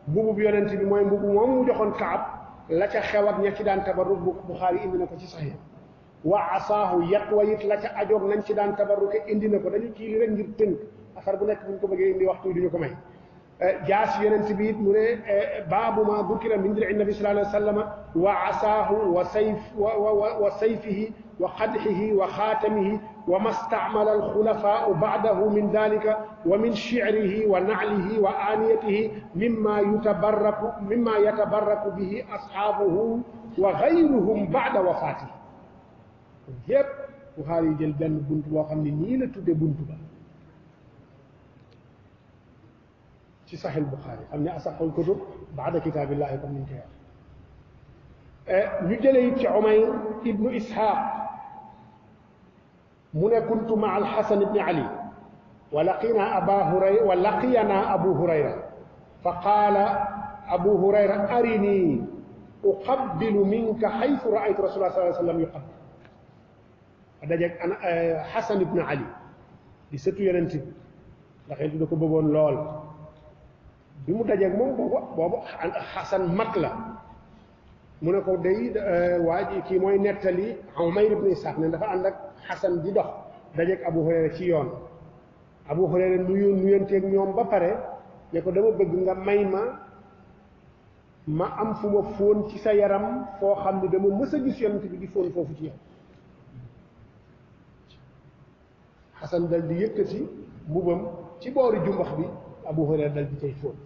mbubu bi yonent bi mooy mbubu moom mu joxoon Kaab la ca xew ak ña ci daan tabarruk Buxaari indi na ko ci Saxiix wa asaahu yat wa it la ca ajoog nañ ci daan tabarruke indi na ko dañu kii li rek ngir tënk affaire bu nekk bu ñu ko bëggee indi waxtu duñu ko may jaas yonent bi it mu ne baabu ma dukira min dir'i nabi sallallahu alayhi wa sallam wa asaahu wa sayfihi wa qadxihi wa xaatamihi wa ma stacmala alxulafaau bacdahu min dalika wa min shicrihi wa naclihi wa aaniyatihi mimma yatabarraku bihi asxaabuhu wa gayruhum bacda wafaatihi yépp Buxaari yi jël benn bunt boo xam ne nii la tudde bunt ba ci Saxiix Buxaari xam ne asaxul kutub baada kitaabillahi comme ni ñu koy wax ñu jëlee it ci Umayr ibnu Isxaaq mu ne kuntu maa alxasan ibni Ali wa laqiyanaa Abu Hurayra fa qaala Abu Hurayra arinii uqabbilu minka xaytu raaytu rasulallah sallallahu alayhi wa sallam yuqabbil dajeeg Xasan ibni Ali di sëtu Yonent bi ndax yéen da ko bëggoon lool bi mu dajeeg moom boobu Xasan mag la mu ne ko day waa ji kii mooy nettali Umayr ibn Isaaq ne dafa ànd ak Xasan di dox dajeeg Abu Hurayra ci yoon Abu Hurayra nuyanteeg ñoom ba pare ne ko dama bëgg nga may ma am fu ma fóon ci sa yaram foo xam ne dama mës a gis Yonent bi di fóon foofu ci yow Xasan dal di yëkkati mbubam ci boori jumbax bi Abu Hurayra dal di cay fóon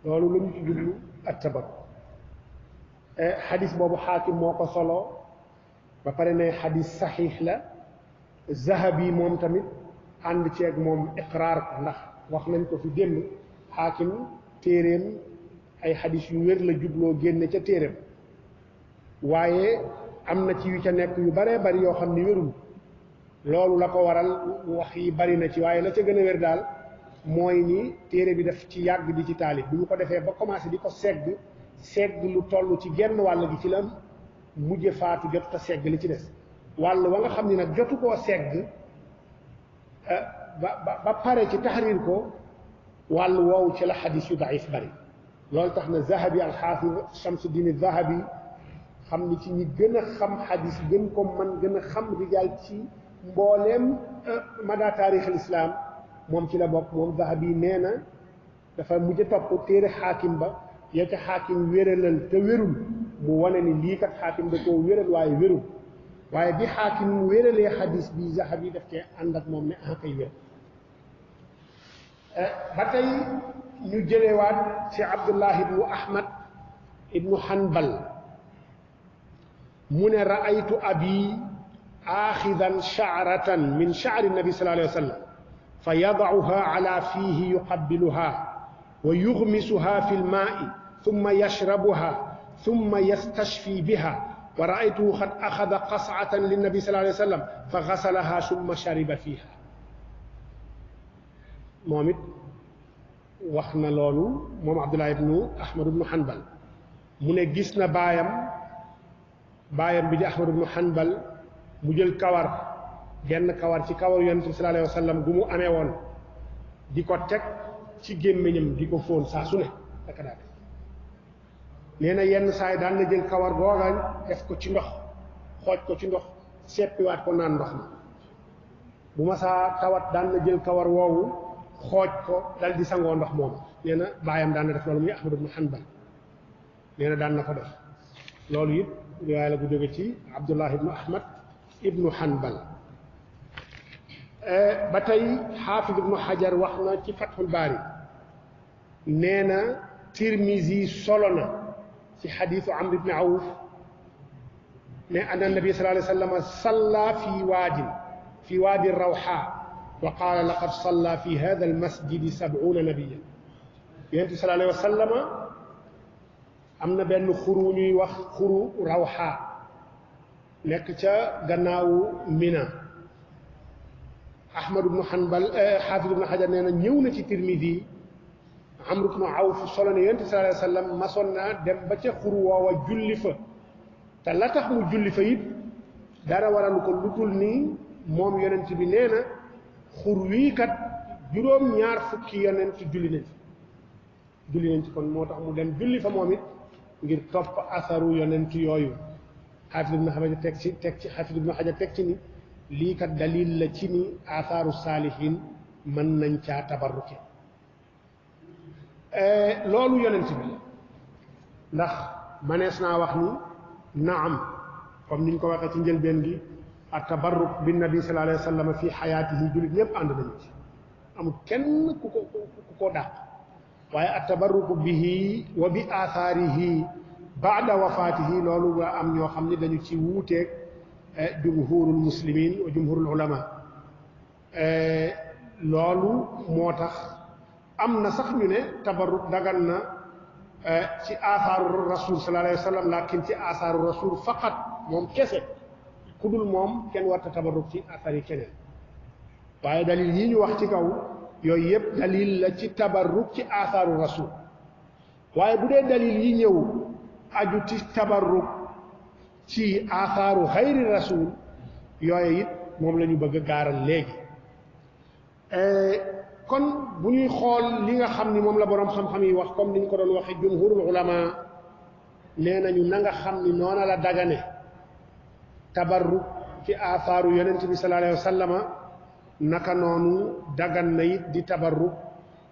loolu la ñu ci jublu ak tabarruk xadis boobu Xaakim moo ko solo ba pare ne xadis saxiix la Zahabi moom tamit ànd ceeg moom iqraar ko ndax wax nañ ko fi démb Xaakim téeréem ay xadis yu wér la jubloo génne ca téeréem waaye am na ci yu ca nekk yu baree bari yoo xam ni wérul loolu la ko waral wax yi bari na ci waaye la ca gën a wér daal mooy ni téere bi daf ci yàgg di ci taalif bi mu ko defee ba commencé di ko segg lu toll ci genn wàll gi ci la mujje faatu jotut a segg li ci des wàll wa nga xam ni nag jotu koo segg ba pare ci taxriir ko wàll woowu ci la xadis yu daif bari loolu tax na Zahabi alxaafid Shamsuddin Zahabi xam ni ci ñi gën a xam xadis gën ko man gën a xam rijaal ci mbooleem mada taarix al islam moom ci la bokk moom Zahabi nee na dafa mujj topp téere Xaakim ba ya ca Xaakim wéralal te wérul mu wane ni lii kat Xaakim da koo wéral waaye wérul waaye bi Xaakim wéralee xadis bi Zahabi daf cee ànd ak moom ne ah kay wér ba tey ñu jëlewaat ci Abdullah ibnu Ahmad ibnu Hanbal mu ne raaytu abi aaxidan sha'ratan min sha'ri nabi sallallahu alayhi wa sallam fa yadacuha ala fiihi yuqabbiluha wa yuxmisuha fi lmaai ثم يشربها ثم يستشفي بها ورأيته قد أخذ قصعة للنبي صلى الله عليه وسلم فغسلها ثم شرب فيها مومت واخنا لولو موم عبد الله بن احمد بن حنبل من غيسنا بايام بي احمد بن حنبل mu jël kawar genn kawar ci kawar yonent sallallahu alayhi wasallam gumu amé won diko tek ci gemmeñam diko fon sa su ne ak daal neena yenn saay daan na jël kawar gogañ def ko ci ndox xoj ko ci ndox seppi wat ko naan ndox ma bu ma sa tawat daan na jël kawar woowu xoj ko dal di sango ndox mom neena bayam daan na def lolu muy ahmad ibn hanbal neena daan na ko def lolu yit riwaya la bu joge ci abdullah ibn ahmad ibnu hanbal batay hafiz ibnu hajar waxna ci fathul bari neena tirmizi solona ci hadith amr ibn auf ne anna nabi sallallahu alayhi wasallam salla fi wadi rawha wa qala laqad salla fi hadha almasjid 70 nabiyyan yonent sallallahu alayhi wasallam amna ben khuru ñuy wax khuru rawha nek ca gannaaw mina ahmad ibn hanbal hafiz ibn hajar neena ñew na ci tirmidhi amr ibn auf solo ne yonent sallallahu alayhi wasallam masonna dem ba ca khuru wa julli fa ta la tax mu julli fa yit dara waral ko lutul ni mom yonent bi neena khur wi kat juroom ñaar fukki yonent julli nañ kon motax mu dem julli fa momit ngir top asaru yonent yoyu حافظ ابن حجر تكتي حافظ ابن حجر تكتي لي كدليل لا تي ني آثار الصالحين من نانتا تبرك لولو يونت بي ndax manes na wax ni naam comme niñ ko waxe ci njël ben gi at tabarruk bin nabi sallallahu alayhi wasallam fi hayatihi julit ñep and nañ ci am kenn ku ko daq waye at tabarruk bihi wa bi atharihi بعد وفاته لولو ام ño xamni dañu ci wuté jumhurul muslimin wa jumhurul ulama lolu motax amna sax ñu ne tabarruk dagal na ci atharu rasul sallallahu alayhi wasallam lakin ci atharu rasul faqat mom kesse kudul mom ken warta tabarruk ci athari kenen waye dalil yi ñu wax ci kaw yoy yeb dalil la ci tabarruk ci atharu rasul waye budé dalil yi ñew aju ci tabarruk ci atharu khayri rasul yoy it mom lañu bëgg gaaral légui kon buñuy xol li nga xamni mom la borom xam xam yi wax comme niñ ko doon waxe jumhurul ulama nenañu na nga xamni nona la dagane tabarruk ci atharu yonent bi sallallahu alayhi wasallam naka nonu dagan na it di tabarruk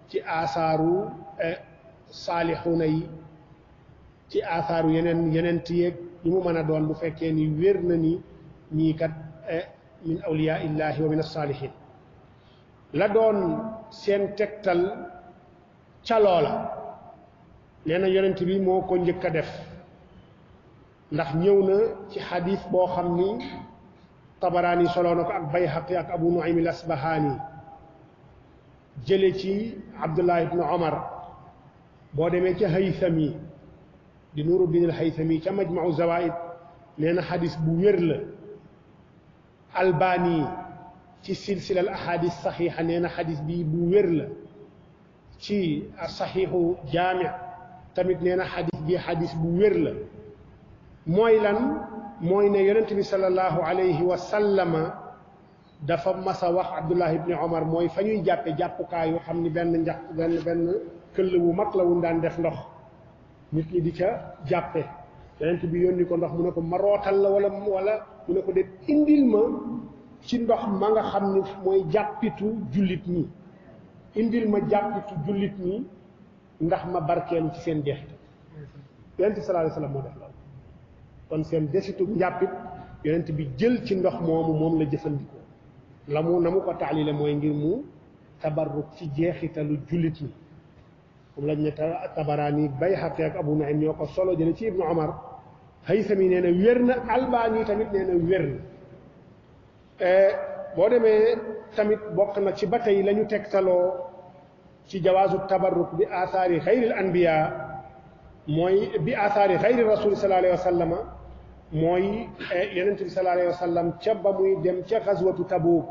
ci atharu salihuna yi ci atharu yenen tiyek yi mu meuna doon bu fekke ni wér na ni ñi kat min awliya illahi wa min as-salihin la doon sen tektal ca loola neena yonent bi moko ñëk def ndax ñëw na ci hadith bo xamni tabarani solo nako ak bayhaqi ak abu nu'aym al-asbahani jële ci abdullah ibn umar bo démé ci haythami di nuruddin al-haythami ca majma'u zawaid neena hadith bu wér la albani ci silsila al ahadith sahiha neena hadith bi bu wér la ci as-sahihu jami' tamit neena hadith bi hadith bu wér la moy lan moy ne yonent bi sallallahu alayhi wa sallama dafa massa wax abdullah ibn umar moy fañuy jappé jappukaay yu xamni ben ndax ben keul wu mak la wu daan def ndox nit ñi di ca jappé yonent bi yoni ko ndox mu ne ko ma rotal la wala mu ne ko de indil ma ci ndox ma nga xamni moy jappitu julit ñi indil ma jappitu julit ñi ndax ma barkeelu ci seen deex yonent sallallahu alayhi wasallam mo def lool kon seen desitu njappit yonent bi jël ci ndox mom la jëfandiko lamu namu ko ta'lilé moy ngir mu tabarruk ci jeexitalu julit ñi mom lañ ne tabarani bayhaqi ak abu nu'aym ñoko solo jël ci ibnu umar haythami neena wërna albani tamit neena wërna bo démé tamit bok na ci batay lañu tektalo ci jawazu tabarruk bi athari khairil anbiya mooy bi asaari xayri rasuli sallallahu alayhi wa sallam mooy yonent bi sallallahu alayhi wa sallam ca ba muy dem ca xaswatu Tabuuk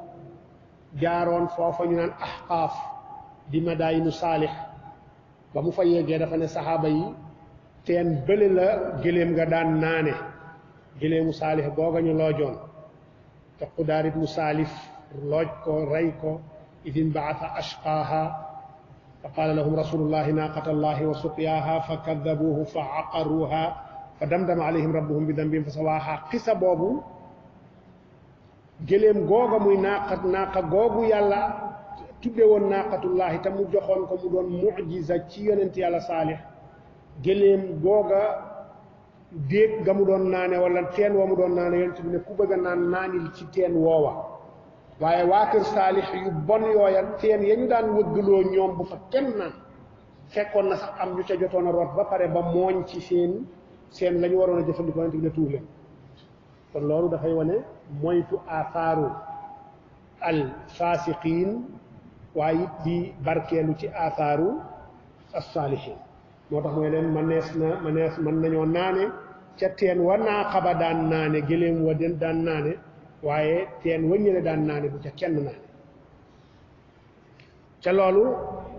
jaaroon foofa ñu naan Ahqaaf di madaayinu Saalix ba mu fa yeggee dafa ne saxaaba yi teen bële la gëléem nga daan naane gëléemu Saalix googa ñu loojoon te Qudaar ibnu Saalif looj ko rey ko idin baasa ashqaaha fa qaala lahum rasulullahi naaqata allahi wa suqyaaha fa kaddabuuhu fa aqaruuha fa damdama alayhim rabbuhum bi dambihim fa sawaaha xisa boobu gëléem googa muy naaqa googu yàlla tudde woon naaqatullahi te mu joxoon ko mu doon mujiza ci yonent yàlla Saalix gëléem googa déeg ga mu doon naane wala teen wa mu doon naane yonent bi ne ku bëgg a naan naanil ci teen woowa waaye waa kër Saalix yu bon yooya teen ya ñu daan wëggaloo ñoom bu fa kenn naan fekkoon na sax am ñu ca jotoon a root ba pare ba mooñ ci seen la ñu waroon a jëfandikoo yonent bi ne tuur leen kon loolu dafay wane moytu athaaru al fasiqiin waaye it di barkeelu ci athaaru as-saalihiin moo tax mooy leen mën nañoo naane ca teen wa naaqa ba daan naane gëléem wa den daan naane waaye teen wa ñële daan naane bu ca kenn naane ca loolu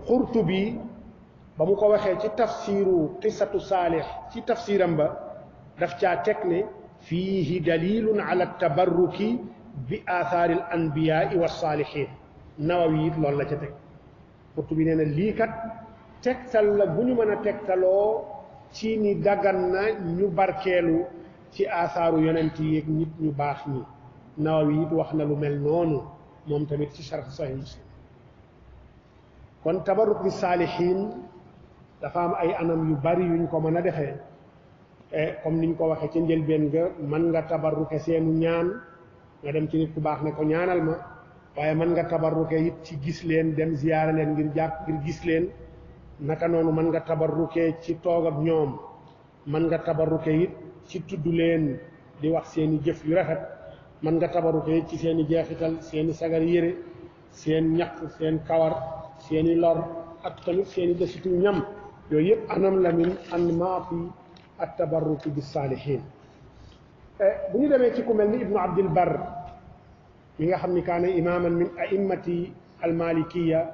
Qurtubi ba mu ko waxee ci tafsiru qissatu Saalix ci tafsiram ba daf caa teg ne fiihi dalilun ala tabarruki bi athaari al anbiyaai wa saalihin Nawawi it loolu la ca teg Qurtubi nee na lii kat tegtal la bu ñu mën a tegtaloo ci ni daggan na ñu barkeelu ci athaaru yonent yi ak nit ñu baax ñi Nawawi it wax na lu mel noonu moom tamit ci sharh Sahih Muslim kon tabarruk bi saalihin dafa am ay anam yu bari yuñ ko mën a defee comme niñ ko waxee ca njëlbeen nga mën nga tabarruke seenu ñaan nga dem ci nit ku baax ne ko ñaanal ma waaye mën nga tabarruke it ci gis leen dem ziyaara leen ngir gis leen naka noonu mën nga tabarruke ci toog ak ñoom mën nga tabarruke it ci tudd leen di wax seeni jëf yu rafet mën nga tabarruke it ci seeni jeexital seeni sagar yére seen ñaq seen kawar seeni lor ak tamit seeni desitu ñam yooyu yëpp anam la min anmaati at-tabarruki bis saalihin bu ñu demee ci ku mel ni ibnu abdil bar mi nga xam ni kaana imaaman min a'immati almalikiya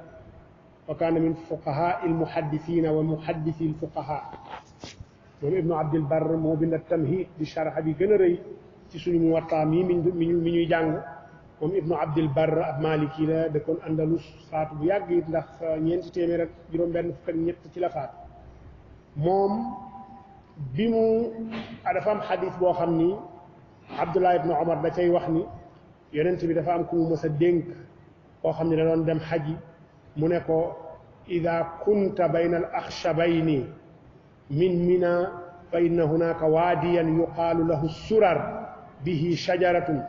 wa kaana min fuqahaa almuhaddisina wa muhaddisi alfuqaha moom ibnu abdil bar moo bind tamhid di sharha bi gën a rëy ci suñu Muwatta mi ñuy jàng moom ibnu abdil bar ab maliki la dëkkoon andalus faatu bu yàgg it ndax ñeenti téeméer ak juróom-benn fukk ak ñett ci la faatu moom bi mu dafa am xadis boo xam ni Abdullah ibnu Omar da cay wax ni yonent bi dafa am ku mu mës a dénk koo xam ne da doon dem xaji mu ne ko ida kunta bayna al axshabayni min mina fa inna hunaka waadiyan yuqaalu lahu surar bihi shajaratun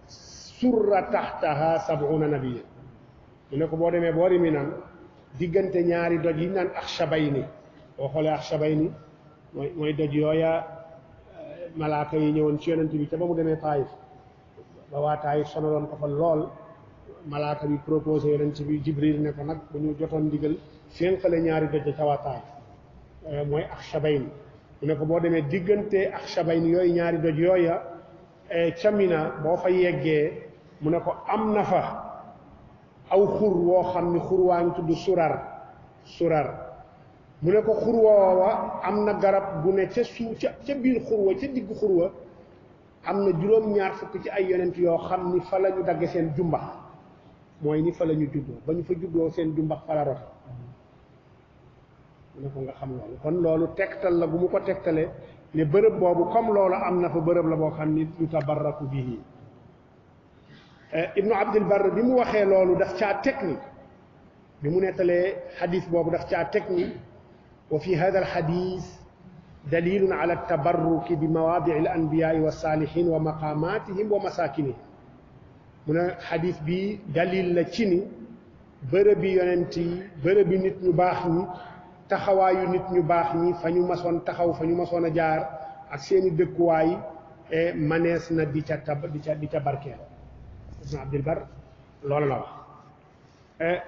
surra taxtaha sab'una nabiyya mu ne ko boo demee boori mi naan diggante ñaari doj yi naan axshabayni boo xoolee axshabayni mooy doj yooya malaaka yi ñëwoon ci yonent bi te ba mu demee Taayif ba waa Taayif sonaloon ko fa lool malaaka bi proposé yonent bi Jibril ne ko nag bu ñu jotoon ndigal fénqale ñaari doj ca waa Taayif mooy axshabayni mu ne ko boo demee diggante axshabayni yooyu ñaari doj yooya ca Mina boo fa yeggee mu ne ko am na fa aw xur woo xam ni xur waa ngi tudd surar mu ne ko xur woowa am na garab gu ne ca suuf ca biir xur wa ca diggu xur wa am na juróom-ñaar fukk ci ay yonent yoo xam ni fa la ñu dagge seen jumbax mooy ni fa la ñu juddoo ba ñu fa juddoo seen jumbax fa la rote mu ne ko nga xam loolu kon loolu tegtal la bu mu ko tegtale ne bërëb boobu comme loolu am na fa bërëb la boo xam ni yu tabarraku bihi ibnu abdil bar bi mu waxee loolu daf caa teg ni bi mu nettalee xadis boobu daf caa teg ni wa fi hada alxadis dalilun ala altabarruki bi mawaadici alanbiyaai walsaalihin wa maqamatihim wa masakinihim mu ne xadis bi dalil la ci ni bërëbi yonent yi bërëbi nit ñu baax ñi taxawaayu nit ñu baax ñi fa ñu masoon taxaw fa ñu masoon a jaar ak seeni dëkkuwaay manees na di ca barkeel ibnu abdil bar loolu la wax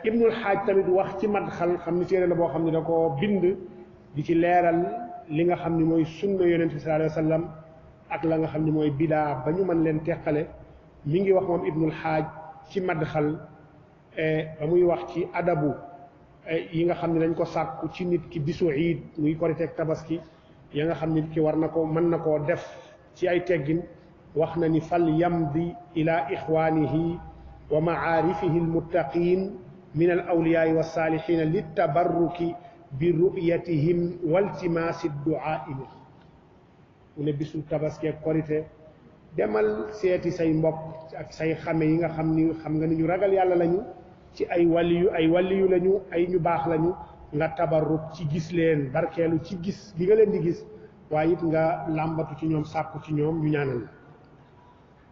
ibnul xaaj tamit wax ci madxal xam ni téere la boo xam ne da ko bind di ci leeral li nga xam ni mooy sunna yonent bi sallallahu alayhi wa sallam ak la nga xam ni mooy bidaa ba ñu mën leen teqale mi ngi wax moom Ibnul Xaaj ci madxal ba muy wax ci adabu yi nga xam ne dañ ko sàkku ci nit ki bisu iid muy korite ak tabaski ya nga xam nit ki war na ko mën na koo def ci ay teggin wax na ni fal yamdi ila ixwaanihi wa maarifihi almuttaqin min al awliyaai walsaalihina litabarruki bi ru'yatihim waltimaasi duaai mu ne bisu tabaski ak korite demal seeti say mbokk ak say xame yi nga xam nga ni ñu ragal yàlla lañu ci ay waliyu lañu ay ñu baax lañu nga tabarruk ci gis leen barkeelu ci gis bi nga leen di gis waaye it nga làmbatu ci ñoom sàkku ci ñoom ñu ñaanal la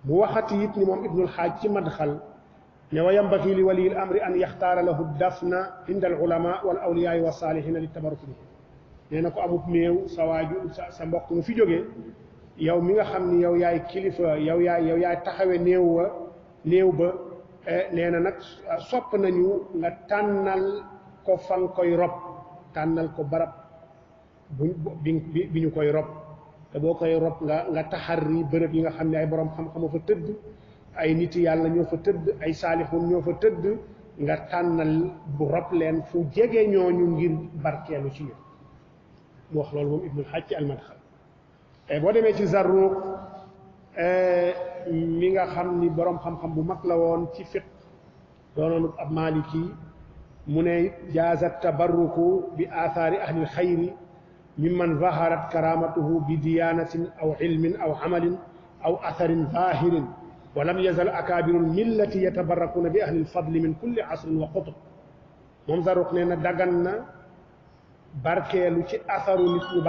mu waxati it ni moom Ibnul Xaaj ci madxal ne wa yambaxi li waliyi l amri an yaxtaara lahu dafna inda al ulama wal awliyaai wa saalihina li tabarruk bi nee na ko amut néew sa waaju sa mbokk mu fi jógee yow mi nga xam ni yow yaay kilifa yow yaay taxawe néew ba nee na nag sopp nañu nga tànnal ko fa nga koy rob tànnal ko barab bi ñu koy rob te boo koy rob nga taxarri bërëb yi nga xam ne ay borom xam-xama fa tëdd ay nit yàlla ñoo fa tëdd ay saalixun ñoo fa tëdd nga tànnal bu rob leen fu jege ñooñu ngir barkeelu ci ñoom mu wax loolu moom Ibnul Xaaj ci almadxal boo demee ci Zarruq mi nga xam ni borom xam-xam bu mag la woon ci fiq doonoon ab maliki mu ne jaaza tabarruku bi aathaari ahli lxayri mimman zaharat karamatuhu bi diyanatin aw ilmin aw amalin aw atharin zahirin wa lam yazal akaabiru lmillati yatabarrakuna bi ahli lfadli min kulli asrin wa qutb moom Zarruq nee na dagan na barkeelu ci atharu nit ñu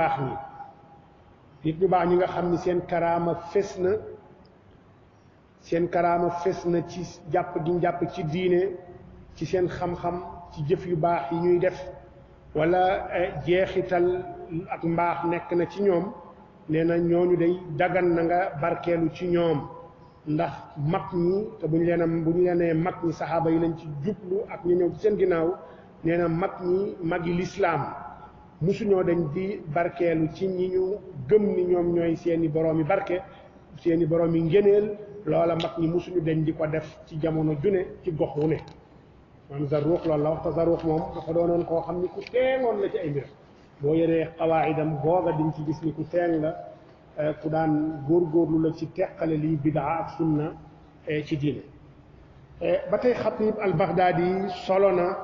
baax ñi nga xam ni seen karaama fes na ci jàpp gi jàpp ci diine ci seen xam-xam ci jëf yu baax yi ñuy def wala jeexital ak mbaax nekk na ci ñoom nee na ñooñu day dagan na nga barkeelu ci ñoom ndax mag ñi te bu ñu leen mag ñi saxaaba yi lañ ci jublu ak ñu ñëw ci seen ginnaaw nee na mag ñi magi lislaam musuñoo dañ di barkeelu ci ñi ñu gëm ni ñoom ñooy seeni boroomi barke seeni boroomi ngëneel loola mag ñi musuñu dañ di ko def ci jamono june ci gox wu ne maanaam Zarruq loolu la wax te Zarruq moom dafa doonoon koo xam ni ku teengoon la ci ay mbir boo yoree xawaayidam googa diñ ci gis ni ku teen la ku daan góorgóorlu la ci teqale lii bidaa ak sunna ci diine ba tey Xatib al Baghdadi solo na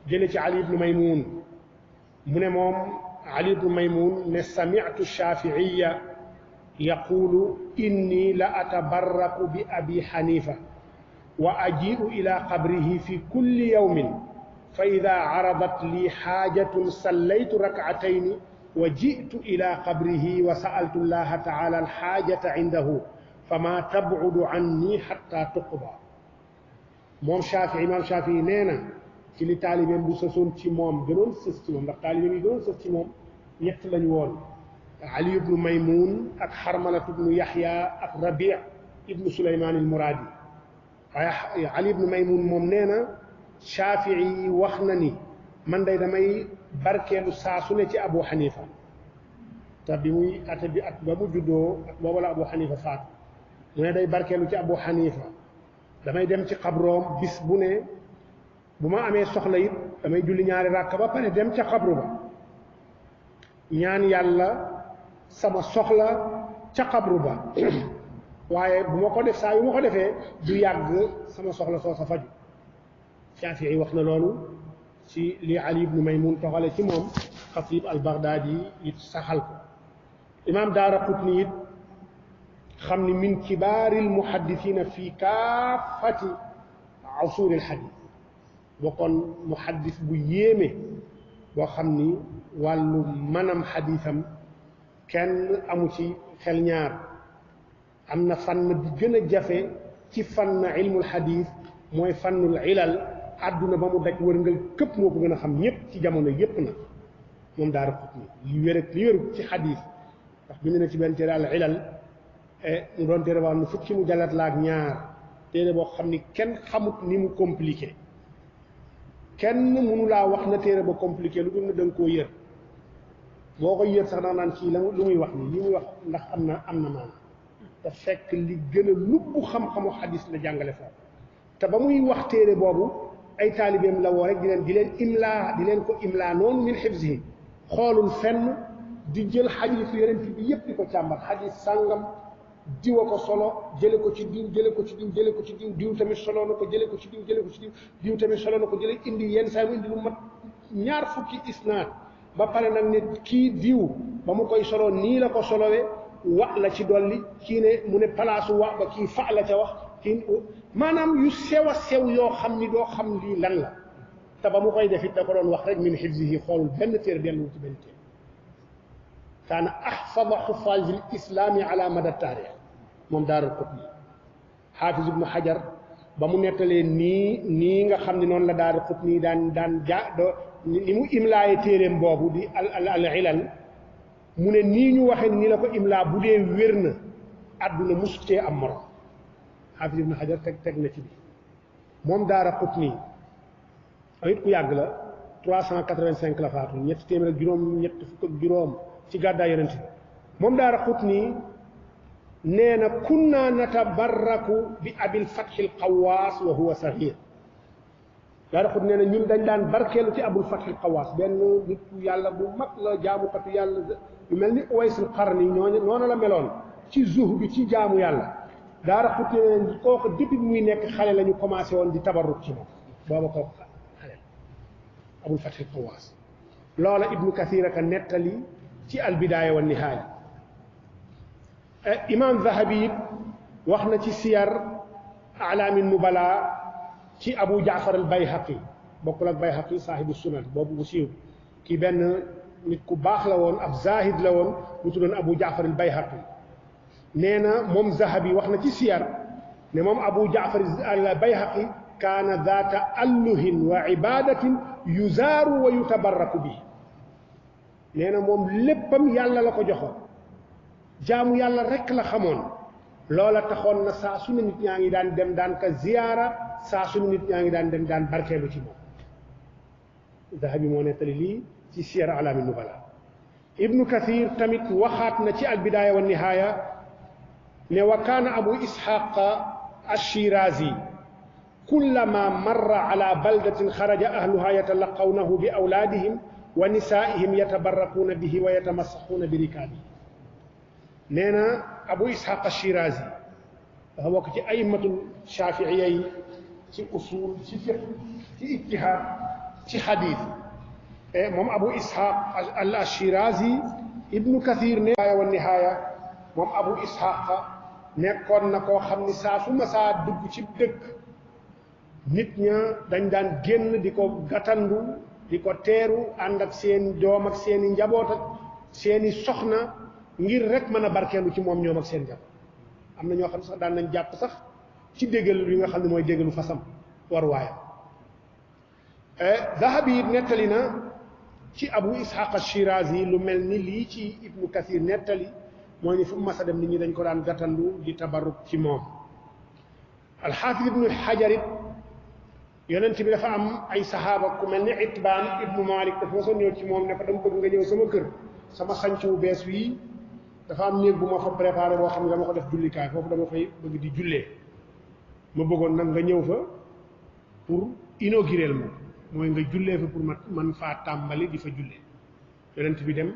jële ci Ali ibnu Maymun mu ne moom Ali ibnu Maymun ne sami'tu Shafi'iya yaqulu inni la atabarraku bi abi Hanifa wa aji'u ila qabrihi fi kulli yawmin fa ida aradat li xaajatun sallaytu rak'atayni wa ji'tu ila qabrihi wa sa'altu allaha ta'ala alxaajata indahu fama tab'udu anni hatta tuqda moom Shafii imaam Shafii nee na ci li taalibeem bu sësoon ci moom gënoon sës ci moom ndax taalibeem yi gënoon sës ci moom ñett lañu woon Ali ibnu Maymun ak Xarmalatu ibnu Yaxya ak Rabi' ibnu Suleymaan al-Muraadi waaye Ali ibnu Maymun moom nee na Shafii wax na ni man day damay barkeelu saa su ne ci Abu Xanifa te bi muy at ba mu juddoo ak booba la Abu Xanifa faatu mu ne day barkeelu ci Abu Xanifa damay dem ci xabroom bis bu ne bu ma amee soxla it damay julli ñaari ràkk ba pare dem ca xabru ba ñaan yàlla sama soxla ca xabru ba waaye bu ma ko def saa yu ma ko defee du yàgg sama soxla soo sa faju Shafii wax na loolu ci li Ali ibnu Maymun toxale ci moom Xatib al Baghdadi it saxal ko imaam Daaraqutni it xam ni min kibaaril muhaddisina fi kaafati usuuril xadiis bokkoon muhaddis bu yéeme boo xam ni wàllu manam xadiisam kenn amu ci xel ñaar am na fànn bi gën a jafe ci fànn ilmul xadiis mooy fànnul ilal àdduna ba mu daj wërngal këpp moo ko gën a xam ñëpp ci jamono yépp na moom Daaraqutni li wéru ci xadiis ndax bind na ci benn téere al ilal mu doon téere boo xam ne fukki mu jalat la ak ñaar téere boo xam ni kenn xamut ni mu compliqué kenn mënu laa wax na téere ba compliqué lu dul na da nga koo yër boo ko yër sax da naan kii la lu muy wax nii li muy wax ndax am na maanaam te fekk li gën a lubbu xam-xamu xadis la jàngale foofu te ba muy wax téere boobu ay taalibeem la woo rek di leen ko imlaa noonu min xifsihi xoolul fenn di jël xadiisu yonent bi yépp di ko càmbar xadiis sàngam diwa ko solo jële ko ci diw jële ko ci diw jële ko ci diw diw tamit solo na ko jële ko ci diw jële ko ci diw diw tamit solo na ko jële indi yenn saa mu indi lu mat ñaar fukki isnaad ba pare nag ne kii diw ba mu koy solo nii la ko solowee wa la ci dolli kii ne mu ne palaasu wa ba kii fa la ca wax kii maanaam yu sew a sew yoo xam ni doo xam lii lan la te ba mu koy def it da ko doon wax rek min xifsihi xoolul benn téere delluwul ci benn téere kaana axfada xufaaz al islaami ala mada taarix moom Daarul Qutni xaafis ibnu xajar ba mu nettalee nii nga xam ne noonu la Daarul Qutni daan ni mu imlaaye téeréem boobu di al ilal mu ne nii ñu waxee nii la ko imlaa bu dee wér na àdduna musu cee am morom xaafis ibnu xajar teg na ci bi moom Daarul Qutni it ku yàgg la 385 la faatu ñetti téeméer ak juróom ñett fukk ak juróom ci gàddaay yonent bi moom Daarul Qutni nee na kunna natabarraku bi abil fathil qawaas wa huwa saxiir Daarul Qutni nee na ñun dañ daan barkeelu ci abul fathil qawaas benn nit yàlla bu mag la jaamukatu yàlla yu mel ni Uwaysul Qarni noonu la meloon ci zuhd ci jaamu yàlla Daarul Qutni nee na kooku depuis muy nekk xale la ñu commencé woon di tabarruk ci moom booba kooku xale abul fathil qawaas loola Ibnu Kathir aka nettali ci albidaaya wa nihaaya imam Zahabi it wax na ci siyar alaami nubala ci Abu Jaafar al Bayhaqi bokkul ak Bayhaqi saahibu sunan boobu bu siiw kii benn nit ku baax la woon ab zahid la woon bu tuddoon Abu Jaafar al Bayhaqi nee na moom Zahabi wax na ci siyar ne moom Abu Jaafar al Bayhaqi kaana zaata alluhin wa ibadatin yuzaaru wa yutabarraku bi nee na moom léppam yàlla la ko joxoon jaamu yàlla rekk la xamoon loola taxoon na saa su ne nit ñaa ngi daan dem daan ka ziyaara saa su ne nit ñaa ngi daan dem daan barkeelu ci moom Zahabi moo nettali lii ci siyar alaami nubala Ibnu Kathir tamit waxaat na ci albidaaya wa nihaaya ne wa kaana abu isxaq ashirazi kullama marra ala baldatin xaraja ahluha yatalaqawnahu bi awlaadihim wa nisaa'ihim yatabarrakuuna bihi wa yatamassaxuuna bi rikaabihi nee na abu ishaq ashirazi dafa bokk ci aymatul shaafiiya yi ci usul ci fiq ci ijtihaad ci xadiis moom abu ishaq al ashirazi Ibnu Kathir ne wa nihaaya moom abu ishaq nekkoon na koo xam ni saa su ma saa dugg ci dëkk nit ña dañ daan génn di ko gàttandu di ko teeru ànd ak seen doom ak seeni njaboot ak seeni soxna ngir rek mën a barkeelu ci moom ñoom ak seen njaboot am na ñoo xam ne sax daan nañ jàpp sax ci déggal yi nga xam ne mooy déggalu fasam war waayam Zahabi it nettali na ci Abu Ishaq Shirazi lu mel ni lii ci Ibnu Kathir nettali mooy ni fu mu mas a dem nit ñi dañ ko daan gàttandu di tabarruk ci moom alxaafis Ibnu Hajar it yonent bi dafa am ay saxaaba ku mel ni Itbaan ibnu Malik dafa ma soo ñëw ci moom ne ko dama bëgg nga ñëw sama kër sama sanc wu bees wii dafa am néeg bu ma fa préparé boo xam ne dama ko def jullikaay foofu dama fay bëgg di jullee ma bëggoon nag nga ñëw fa pour inaugurer ma mooy nga jullee fa pour man faa tàmbali di fa jullee yonent bi dem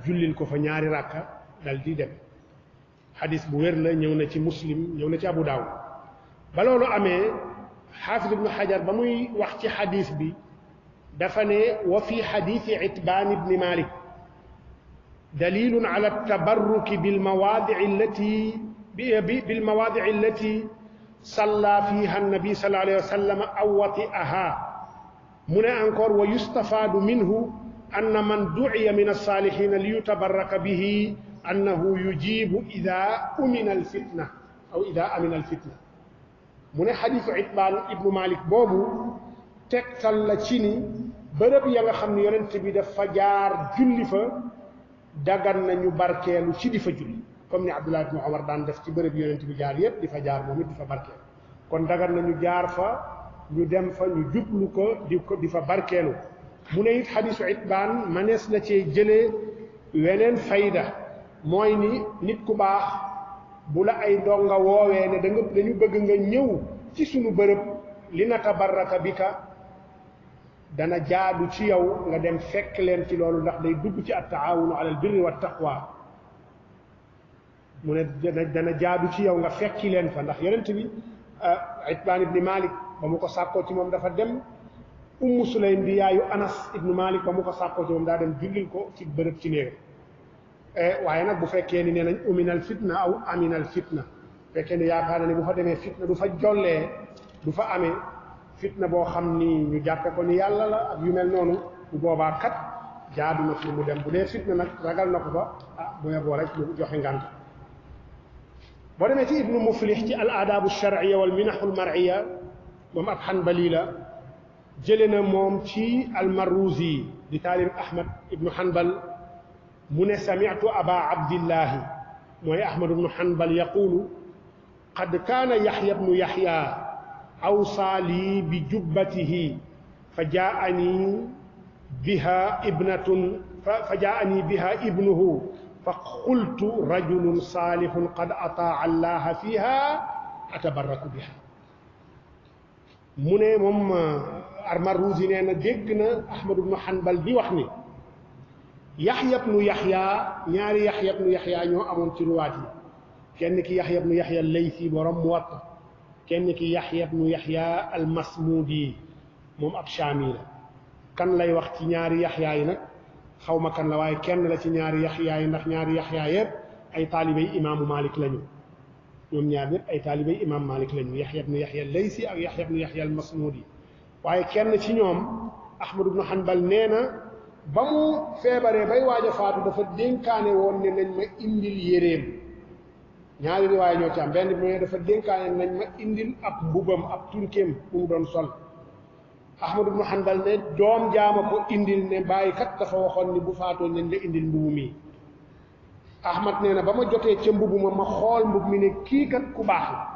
jullil ko fa ñaari ràkka dal di dem xadis bu wér la ñëw na ci Muslim ñëw na ci Abu Daawud ba loolu amee xaafis ibnu xajar ba muy wax ci xadis bi dafa ne wa fi xadisi Itbaan ibni Malik dalilun ala tabarruki bilmawaadici allati salla fiha annabi sallallahu alayhi wa sallam aw wati'aha mu ne encore wa yustafaadu minhu anna man du'iya min alsalihina liyutabarraka bihi annahu yujibu ida umina alfitna aw ida amina alfitna mu ne xadiisu Itbaan ibnu Malik boobu tegtal la ci ni bërëb ya nga xam ne yonent bi dafa jaar julli fa dagan nañu barkeelu ci di fa julli comme ni Abdullah ibnu Omar daan def ci bërëb yonent bi jaar yépp di fa jaar moom it di fa barkeelu kon dagan nañu jaar fa ñu dem fa ñu jublu ko di fa barkeelu mu ne it xadisu itbaan manees na cee jëlee weneen fayda mooy ni nit ku baax bu la ay donga woowee ne dañu bëgg nga ñëw ci sunu bërëb li natabarraka bika dana jaadu ci yow nga dem fekk leen ci loolu ndax day dugg ci at-taawunu ala al-birri wa taqwa mu ne dana jaadu ci yow nga fekki leen fa ndax yonent bi Itbaan ibni Malik ba mu ko sàkkoo ci moom dafa dem Ummu Sulaym bi yaayu Anas ibnu Malik ba mu ko sàkkoo ci moom daa dem jullil ko ci bërëb ci néegam waaye nag bu fekkee ni nee nañ uminal fitna aw aminal fitna fekkee ni yaakaar na ne bu fa demee fitna du fa jollee du fa amee fitna boo xam ni ñu jàppe ko ni yàlla la ak yu mel noonu bu boobaa kat jaadu na fi mu dem bu dee fitna nag ragal na ko fa bu yeboo rek mu joxe ngànt boo demee ci ibnu muflix ci al aadaabu sharciya wal minaxul marciya moom ab xanbali la jële na moom ci al marruzi di taalib ahmad ibnu xanbal mu ne samitu aba abdillahi mooy ahmad ibnu xanbal yaqulu qad kaana yaxya ibnu yaxya awsaa lii bi jubbatihi fa jaani biha ibnuhu fa qultu rajulun saalihun qad ataa allaha fiha atabarraku biha mu ne moom Marruzi nee na dégg na Ahmad ibnu Hanbal di wax ni Yaxya ibnu Yaxya ñaari Yaxya ibnu Yaxya ñoo amoon ci ruwaat yi kenn ki Yaxya ibnu Yaxya al-Laythi borom Muwatta kenn ki Yaxya ibnu Yaxya al-Masmudi moom ab Shaami la kan lay wax ci ñaari Yaxya yi nag xaw ma kan la waaye kenn la ci ñaari Yaxya yi ndax ñaari Yaxya yëpp ay taalibey imaamu Malik lañu ñoom ñaar ñëpp ay taalibey imaam Malik lañu Yaxya ibnu Yaxya al-Laythi ak Yaxya ibnu Yaxya al-Masmudi waaye kenn ci ñoom Ahmad ibnu Hanbal nee na ba mu feebaree bay waaj a faatu dafa dénkaane woon ne nañ ma indil yéreem ñaari riwaay ñoo ci am benn bi mooy dafa dénkaane nañ ma indil ab mbubam ab turkeem bu mu doon sol Ahmad ibnu Hanbal ne doom jaama ko indil ne bàyyi kat dafa waxoon ni bu faatoo nañ la indil mbubu mi Ahmad nee na ba ma jotee ca mbubu ma xool mbub mi ne kii kat ku baax la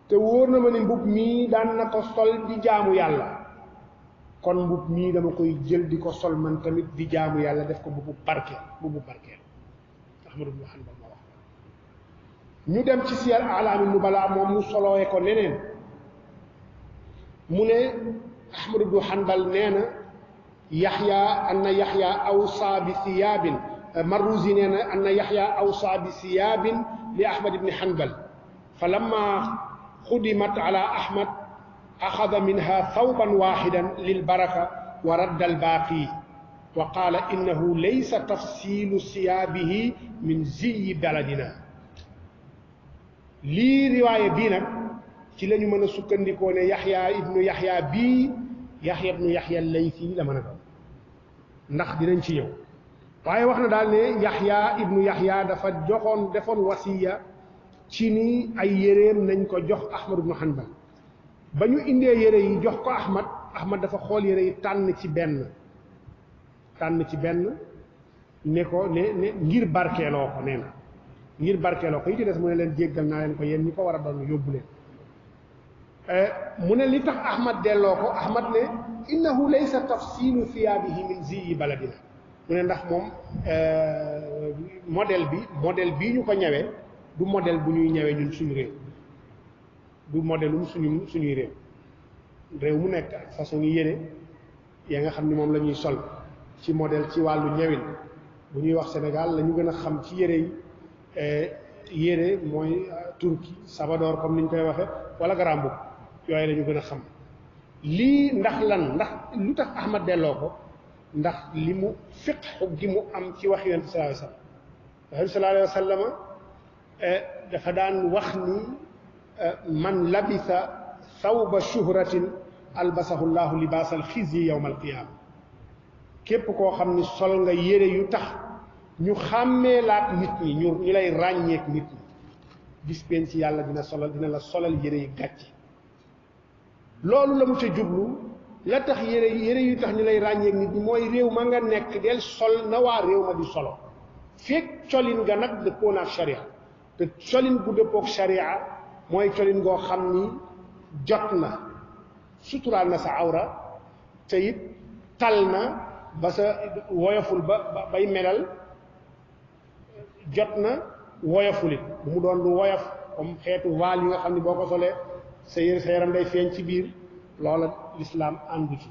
te wóor na ma ne mbub mii daan na ko sol di jaamu yàlla kon mbub mii dama koy jël di ko sol man tamit di jaamu yàlla def ko mbubu barkeel Ahmad ibnu Hanbal ma wax ñu dem ci Siyar A'laami Nubala moom mu solooye ko neneen mu ne Ahmad ibnu Hanbal nee na Yaxya anna Yaxya awsaa bi siyaabin Marruzi nee na anna Yaxya awsaa bi siyaabin li Ahmad ibni Hanbal fa lamma xudimat ala Ahmad axada minha thawban waaxidan lilbaraka wa radda albaaqi wa qaala innahu laysa tafsilu siyaabihi min ziyi baladina lii riwaaya bii nag ci la ñu mën a sukkandikoo ne Yaxya ibnu Yaxya bii Yaxya ibnu Yaxya al-Laythi la mën a doon ndax dinañ ci ñëw waaye wax na daal ne Yaxya ibnu Yaxya dafa defoon wasiya ci ni ay yéreem nañ ko jox Ahmad ibnu Hanbal ba ñu indee yére yi jox ko Ahmad dafa xool yére yi tànn ci benn ne ko ne ngir barkeeloo ko nee na ngir barkeeloo ko yi ci des mu ne leen jéggal naa leen ko yéen ñi ko war a doon yóbbu leen mu ne li tax Ahmad delloo ko Ahmad ne innahu laysa tafsilu thiyaabihi min ziyi baladina mu ne ndax moom modèle bii ñu ko ñëwee du modèle bu ñuy ñëwee ñun suñu réew du modèle suñuy réew mu nekk ak façon yi yére yaa nga xam ni moom la ñuy sol ci modèle ci wàllu ñëwin bu ñuy wax Sénégal la ñu gën a xam ci yére yi yére mooy turki sabadoor comme ni ñu koy waxe wala garambu yooyu la ñu gën a xam lii ndax lu tax Ahmad delloo ko ndax li mu fiqhu gi mu am ci wax Yonent sallallahu alayhi wa sallam dafa daan wax ni man labisa thawba shuhratin albasahu llahu libaasal xizyi yawma alqiyaama képp koo xam ni sol nga yére yu tax ñu xàmmee laat nit ñi ñu lay ràññeek nit ñi bis penc ci yàlla dina la solal yére yi gàcce loolu la mu ca jublu la tax yére yu tax ñu lay ràññeek nit ñi mooy réew ma nga nekk del sol na waa réew ma di solo fekk colin nga nag dëppoo na ak sharia te colin gu dëppook sharia mooy colin goo xam ni jot na suturaal na sa awra te it tal na ba sa woyoful ba bay melal jot na woyofulit bu mu doon lu woyof comme xeetu vaal yi nga xam ne boo ko solee sa yaram day feeñ ci biir loola lislaam àndu ci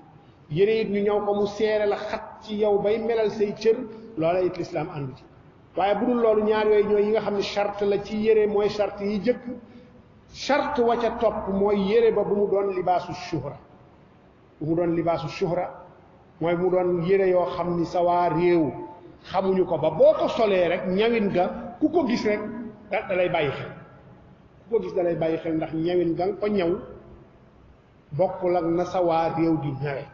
yére it ñu ñëw ko mu seere la xat ci yow bay melal say cër loola it lislaam àndu ci waaye bu dul loolu ñaar yooyu ñooy yi nga xam ne charte la ci yére mooy charte yi jëkk charte wa ca topp mooy yére ba bu mu doon libaasu shuhra bu mu doon libaasu shuhra mooy mu doon yére yoo xam ni sa waa réew xamuñu ko ba boo ko solee rek ñawin ga ku ko gis rek da lay bàyyi xel ku ko gis da lay bàyyi xel ndax ñawin ga nga ko ñaw bokkul ak na sa waa réew di ñawe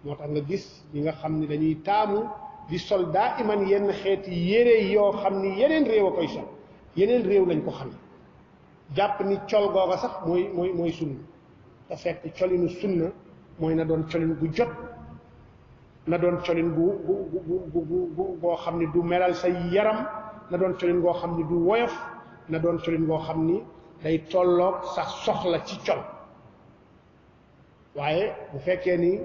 moo tax nga gis ñi nga xam ni dañuy taamu di sol daa iman yenn xeeti yére yoo xam ni yeneen réew a koy sol yeneen réew lañ ko xam jàpp ni col googa sax mooy sunna te fekk colinu sunna mooy na doon colin gu jot na doon colin gu boo xam ni du melal sa yaram na doon colin goo xam ni du woyof na doon colin goo xam ni day tolloog sa soxla ci col waaye bu fekkee ni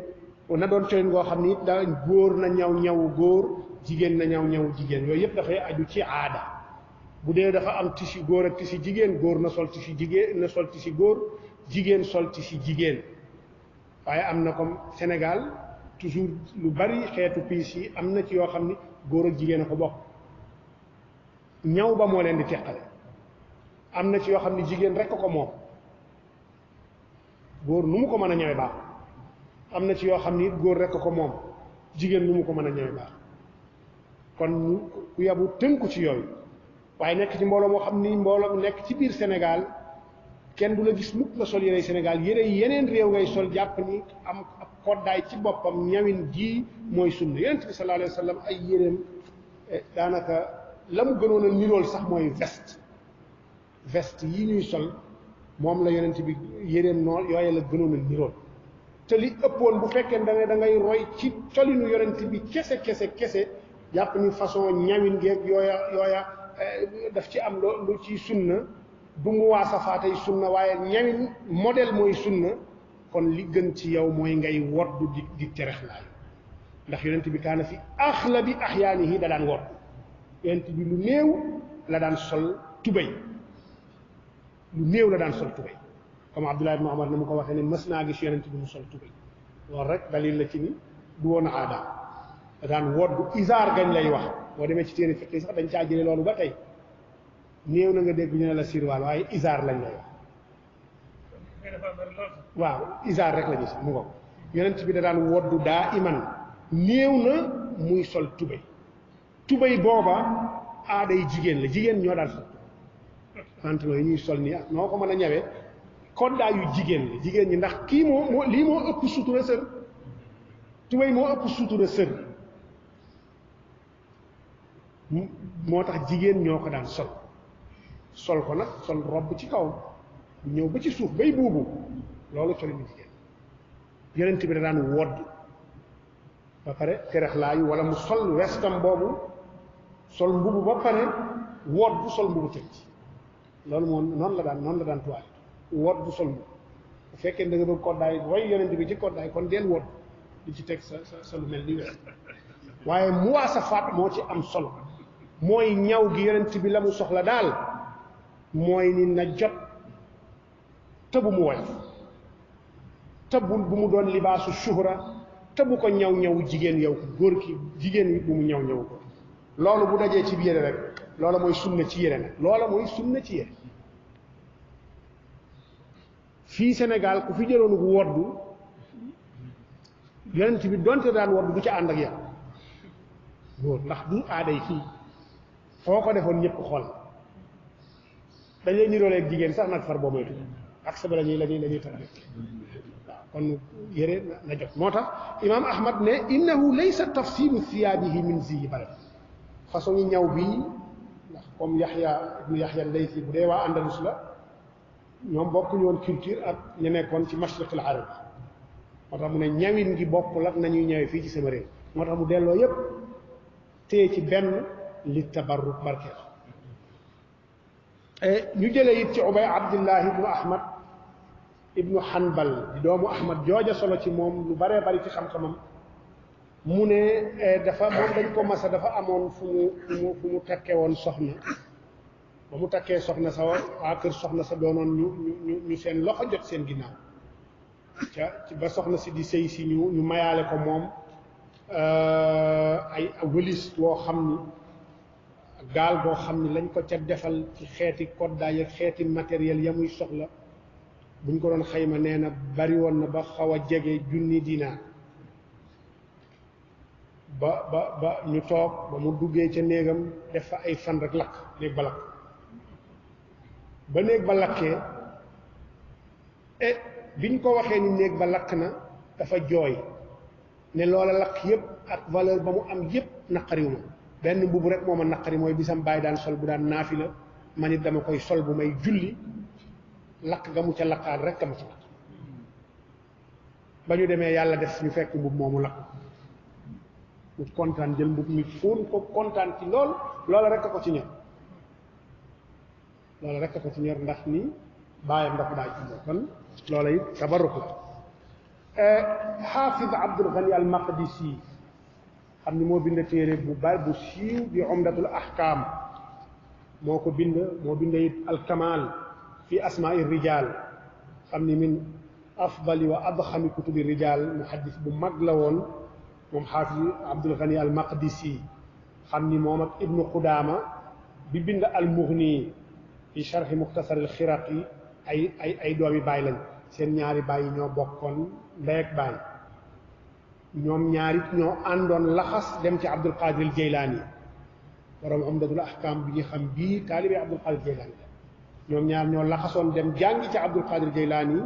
na doon colin goo xam ni da góor na ñaw góor jigéen na ñaw jigéen yooyu yëpp dafay aju ci aada bu dee dafa am tissu góor ak tissu jigéen góor na sol tissu jigéen na sol tissu góor jigéen sol tissu jigéen waaye am na comme Sénégal toujours lu bari xeetu piis yi am na ci yoo xam ni góor ak jigéen a ko bokk ñaw ba moo leen di teqale am na ci yoo xam ni jigéen rek ko moom góor nu mu ko mën a ñawe baax am na ci yoo xam ni góor rek ko moom jigéen nu mu ko mën a ñawe baax kon ku yabu tënku ci yooyu waaye nekk ci mbooloo moo xam ni mbooloo nekk ci biir Sénégal kenn du la gis mukk nga sol yére Sénégal yére yeneen réew ngay sol jàpp ni am ab koddaay ci boppam ñawin ji mooy sunna yonent bi sallallahu alayhi wa sallam ay yéreem daanaka la mu gënoon a nirool sax mooy veste yi ñuy sol moom la yonent bi yéreem noonu yooye la gënoon a nirool te li ëppoon bu fekkee da ngay roy ci colinu yonent bi kese jàpp ni façon ñawin geeg yooya daf ci am lu ci sunna du mu waasafaatay sunna waaye ñawin modèle mooy sunna kon li gën ci yow mooy ngay woddu di terexlaay ndax yonent bi kaana fi axlabi axyaanihi da daan wodd yonent bi lu néew la daan sol tubéy lu néew la daan sol tubéy comme Abdullah ibn Umar na mu ko waxee ne mës naa gis yonent bi mu sol tubéy loolu rek dalil la ci ni du woon aadaam da daan wodd isaar gañ lay wax boo demee ci téere fiq yi sax dañ caa jëlee loolu ba tey néew na nga dégg ñu ne la sirwaal waaye isaar lañ lay wax waaw isaar rek la ñu sax mu ngo yonent bi da daan woddu daa iman néew na muy sol tubéy booba aaday jigéen la jigéen ñoo daan sol pantalon yi ñuy sol nii ak noo ko mën a ñawee koddaa yu jigéen la jigéen ñi ndax kii lii moo ëpp sutura sër tubéy moo ëpp sutura sër moo tax jigéen ñoo ko daan sol ko nag sol robb ci kaw ñëw ba ci suuf bay buubu loolu solinu jigéen yonent bi da daan wodd ba pare terexlaayu wala mu sol westam boobu sol mbubu ba pare wodd sol mbubu teg ci loolu moom noonu la daan tuwaale wodd sol mbubu bu fekkee da nga bëgg koddaay roy yonent bi ci koddaay kon deel wodd di ci teg sa lu mel ni west waaye muwaasafaat moo ci am solo mooy ñaw gi yonent bi la mu soxla daal mooy ni na jot te bu mu woyof te bu mu doon libaasu shuhra te bu ko ñaw jigéen yow góor ki jigéen wi bu mu ñaw ko loolu bu dajee ci yére rek loola mooy sunna ci yére nag loola mooy sunna ci yére fii Sénégal ku fi jëloon gu woddu yonent bi donte daan woddu du ca ànd ak yow góor ndax du aaday fii foo ko defoon ñëpp xool dañ lay nirooleeg jigéen sax nag far boo moytu ak sa ba lañuy tara waaw kon yére na jot moo tax imaam ahmad ne innahu laysa tafsilu thiyaabihi min ziyi balad façon yi ñaw bii ndax comme ibnu yaxya laysi bu dee waa andalus la ñoom bokkuñu woon culture ak ñu nekkoon ci mashriqil arab moo tax mu ne ñawin gi bokkul ak nañuy ñawee fii ci sama réew moo tax mu delloo yépp téye ci benn li tabarruk barkeel ñu jëlee it ci ubay abdullah ibnu ahmad ibnu hanbal di doomu ahmad jooja solo ci moom lu baree bari ci xam-xamam mu ne dafa moom dañ ko masa dafa amoon fu mu takkee woon soxna ba mu takkee soxna sa waa kër soxna sa doonoon ñu seen loxo jot seen ginnaaw ci ba soxna si di sëy si ñu mayaale ko moom ay wëlis woo xam ni gaal boo xam ni lañ ko ca defal ci xeeti koddaay ak xeeti matériel ya muy soxla buñ ko doon xayma nee na bari woon na ba xaw a jege junni dinaar ba ñu toog ba mu duggee ca néegam def fa ay fan rek lakk néeg ba lakk ba néeg ba lakkee biñ ko waxee ni néeg ba lakk na dafa jooy ne loola lakk yépp ak valeur ba mu am yépp naqariw ma benn mbubu rek moo ma naqari mooy bisam bàyyi daan sol bu daan naafila man it dama koy sol bu may julli lakk ga mu ca lakkaan rek ma ci lakk ba ñu demee yàlla def ñu fekk mbub moomu lakk mu kontaan jël mbub mi fóon ko kontaan ci lool loola rek a ko ci ñor loola rek a ko ci ñor ndax ni baayam dafa daa ci kon loola it tabarruk la xaafid Abdul Ghani al Maqdisi xam ni moo bind téere bu bari bu siiw di umdatul ahkam moo ko bind moo bind it al kamal fi asma'i rijal xam ni min afdali wa adxami kutubi rijal muhaddis bu mag la woon moom xaafid Abdul Ghani al Maqdisi xam ni moom ak ibnu Qudaama bi bind al Mughni fi sharhi mukhtasar al Khiraqi ay doomi baay lañ seen ñaari baay yi ñoo bokkoon ndey ak baay ñoom ñaari ñoo àndoon laxas dem ci Abdul Qadir al Jeylaani borom umdatul ahkam bi ñu xam bii taalibe Abdul Qadir Jeylaani ñoom ñaar ñoo laxasoon dem jàngi ci Abdul Qadir Jeylaani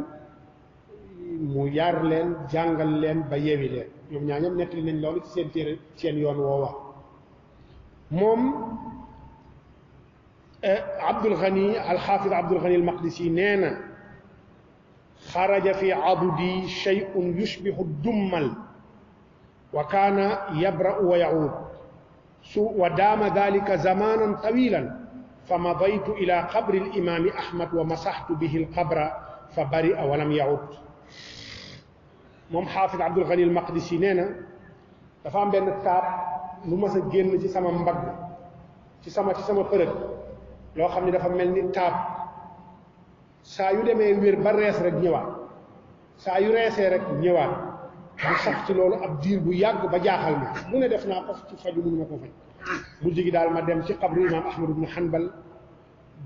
mu yar leen jàngal leen ba yewi leen ñoom ñaar ñoom nettali nañ loolu ci seen téere seen yoon woowa moom Abdul Ghani al-Hafiz Abdul Ghani al-Maqdisi nee na xaraja fi abdi shay'un yushbihu dummal wa kaana yabra'u wa ya'ud wa daama dhalika zamanan tawilan fa madaytu ila qabri al-imam Ahmad wa masaxtu bihi al-qabra fa bari'a wa lam ya'ud moom Hafiz Abdul Ghani al-Maqdisi nee na dafa am benn taab lu mas a génn ci sama mbagg ci sama përëg loo xam ne dafa mel ni taab saa yu demee wér ba rees rek ñëwaat saa yu reesee rek ñëwaat mu sax ci loolu ab diir bu yàgg ba jaaxal ma mu ne def naa ko ci faju mënu ma ko faj mujj gi daal ma dem ci xabru imam Ahmad ibn Hanbal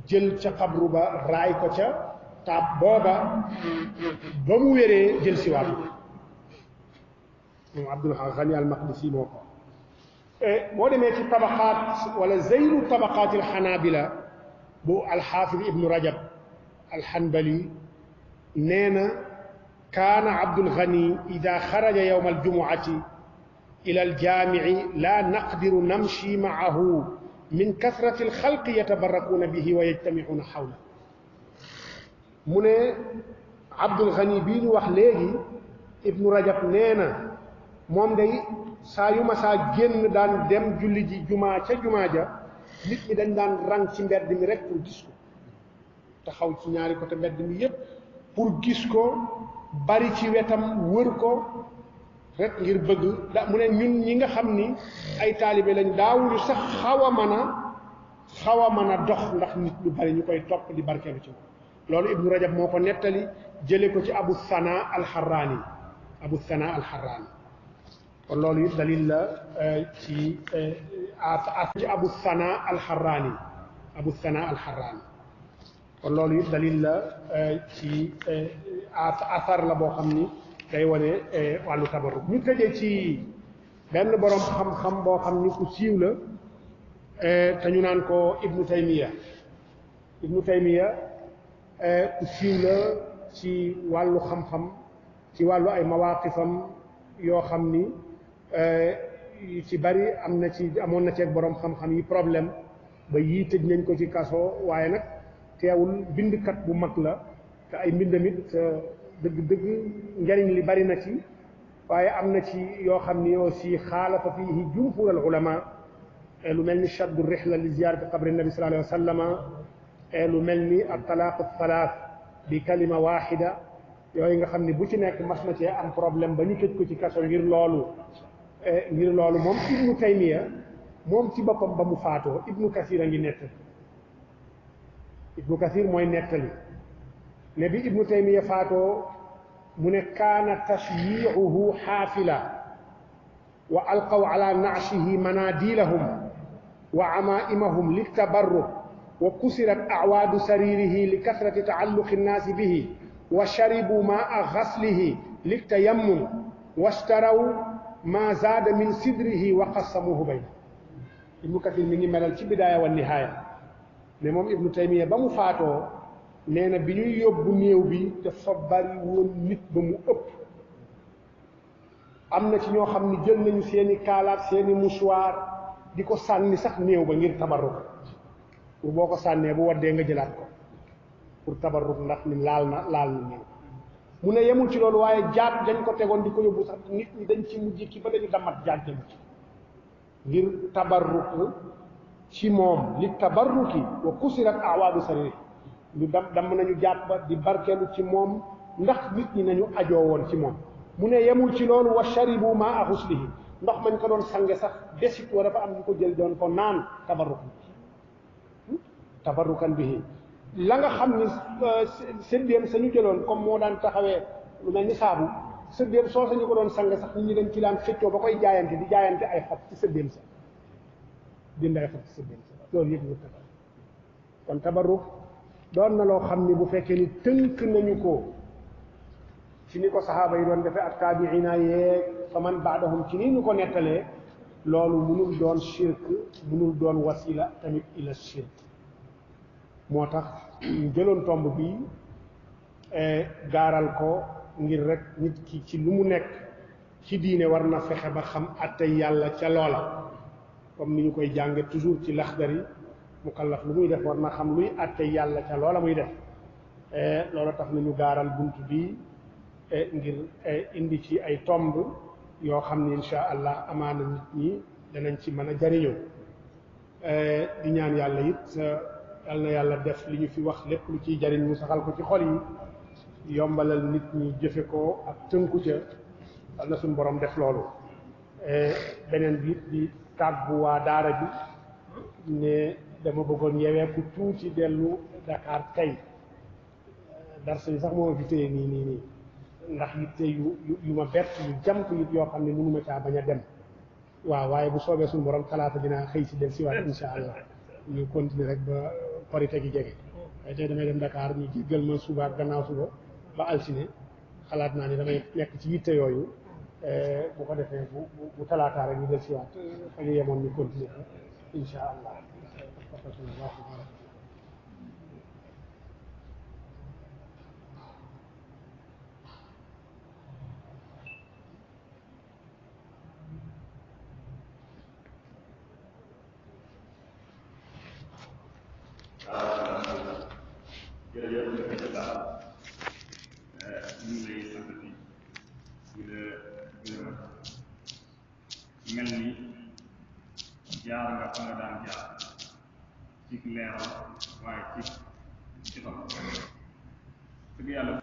jël ca xabru ba raay ko ca taab booba ba mu wéree jël si waat moom Abdul Ghani al-Maqdisi moo ko boo demee ci tabaqaat wala zeyru tabaqaatil xanaabila bu alxaafid ibnu Rajab alxanbali nee na kaana Abdul Ghani ida xaraja yowma aljumuati ila aljaamici laa naqdiru namshi macahu min kasrati alxalqi yatabarakuuna bihi wa yajtamicuuna xawla mu ne Abdul Ghani bii ñu wax léegi ibnu Rajab nee na moom day saa yu ma saa génn daan dem julli ji jumaa ca jumaa ja nit ñi dañ daan rang ci mbedd mi rek pour gis ko taxaw ci ñaari côté mbedd mi yépp pour gis ko bari ci wetam wër ko rek ngir bëgg mu ne ñun ñi nga xam ni ay taalibe lañ daawuñu sax xaw a mën a dox ndax nit ñu bari ñu koy topp di barkeelu ci moom loolu Ibnu Rajab moo ko nettali jële ko ci Abu Sana al-Harrani kon loolu it dalil la ci Abu Sana al-Harrani kon loolu it dalil la ci asar la boo xam ni day wane wàllu tabarruk ñu tëjee ci benn borom xam-xam boo xam ni ku siiw la te ñu naan ko Ibnu Taymiya ku siiw la ci wàllu xam-xam ci wàllu ay mawaqifam yoo xam ni ci bari amoon na ci ak borom xam-xam yi problème ba yii tëj nañ ko ci kaso waaye nag teewul bindkat bu mag la te ay mbindamit dëgg njariñ li bari na ci waaye am na ci yoo xam ni aussi xaalafa fiihi jumhur al ulama lu mel ni shaddu rihla li ziyarati qabri nabi sallallahu alayhi wa sallama lu mel ni at talaaq thalath bi kalima waxida yooyu nga xam ni bu ci nekk mas na cee am problème ba ñu tëj ko ci kaso ngir loolu ngir loolu moom ibnu taymiya moom ci boppam ba mu faatoo ibnu kasir a ngi nettali ibnu kasir mooy nettali ne bi ibnu taymiya faatoo mu ne kaana tashyiicuhu xaafila wa alqaw ala naashihi manadilahum wa amaimahum litabarruk wa kusirat acwaadu saririhi li kasrati tacalluqi nnaasi bihi wa sharibu maa gaslihi litayammum washtaraw ma zaada min sidrihi wa qasamuhu bayna ibnu kathir mi ngi melal ci bidaaya wa nihaaya ne moom ibnu taymiya ba mu faatoo nee na bi ñuy yóbbu néew bi dafa bari woon nit ba mu ëpp am na ci ñoo xam ni jël nañu seeni kaalaat seeni mouchoir di ko sànni sax néew ba ngir tabarruk pour boo ko sànnee bu waddee nga jëlaat ko pour tabarruk ndax ni laal na néew mu ne yemul ci loolu waaye jaat dañ ko tegoon di ko yóbbu sax nit ñi dañ ci mujj ki ba dañu damat jaat dem ci ngir tabarruk ci moom li tabarruki wa kusirat awaadu sariri ñu damm nañu jaat ba di barkeelu ci moom ndax nit ñi nañu ajoo woon ci moom mu ne yemul ci loolu wa sharibu maa xuslihi ndox mañ ko doon sange sax desit wa dafa am ñu ko jël doon ko naan tabarrukan bihi la nga xam ni séddéem sañu jëloon comme moo daan taxawee lu mel ni saabu séddéem soo sañu ko doon sange sax nit ñi dañ ci daan xëccoo ba koy jaayante di jaayante ay xob ci séddéem sa jënd ay xob ci séddéem sa loolu yëpp ñu tabar kon tabarruk doon na loo xam ni bu fekkee ni tënk nañu ko ci ni ko saxaaba yi doon defee ak taabiina yeeg fa man baadahum ci nii ñu ko nettalee loolu mënul doon shirk mënul doon wasila tamit ila shirk moo tax ñu jëloon tomb bi gaaral ko ngir rek nit ki ci lu mu nekk ci diine war na fexe ba xam attey yàlla ca loola comme ni ñu koy jànge toujours ci Laxdari mukallaf lu muy def war na xam luy attey yàlla ca loola muy def loola tax nañu gaaral bunt bi ngir indi ci ay tomb yoo xam ni insha allah amaana nit ñi danañ ci mën a jariñoo di ñaan yàlla it yal na yàlla def li ñu fi wax lépp lu ciy jariñ mu saxal ko ci xol yi yombalal nit ñi jëfe ko ak tënku ca yal na suñu borom def loolu beneen bi di tàggu waa daara bi ne dama bëggoon yeweeku tuuti dellu Dakar tey darsa yi sax moo fi téye nii ndax yitte yu ma bett yu jàmp yit yoo xam ne mënuma caa bañ a dem waaw waaye bu soobee suñu borom talaata dinaa xëy si del si waat insha allah ñu continuer rek ba korite gi jege waaye tey damay dem Dakar ñu jéggal ma suba ak gannaaw suba ba altine xalaat naa ni damay nekk ci yitte yooyu bu ko defee bu talaataa rek ñu del si waat fa ñu yemoon ñu continuer insha allah jërëjëf monsieur Ba ñu ngi lay sant di la gërëm mel ni jaar nga fa nga daan jaar ci leeral waaye ci xam dëgg yàlla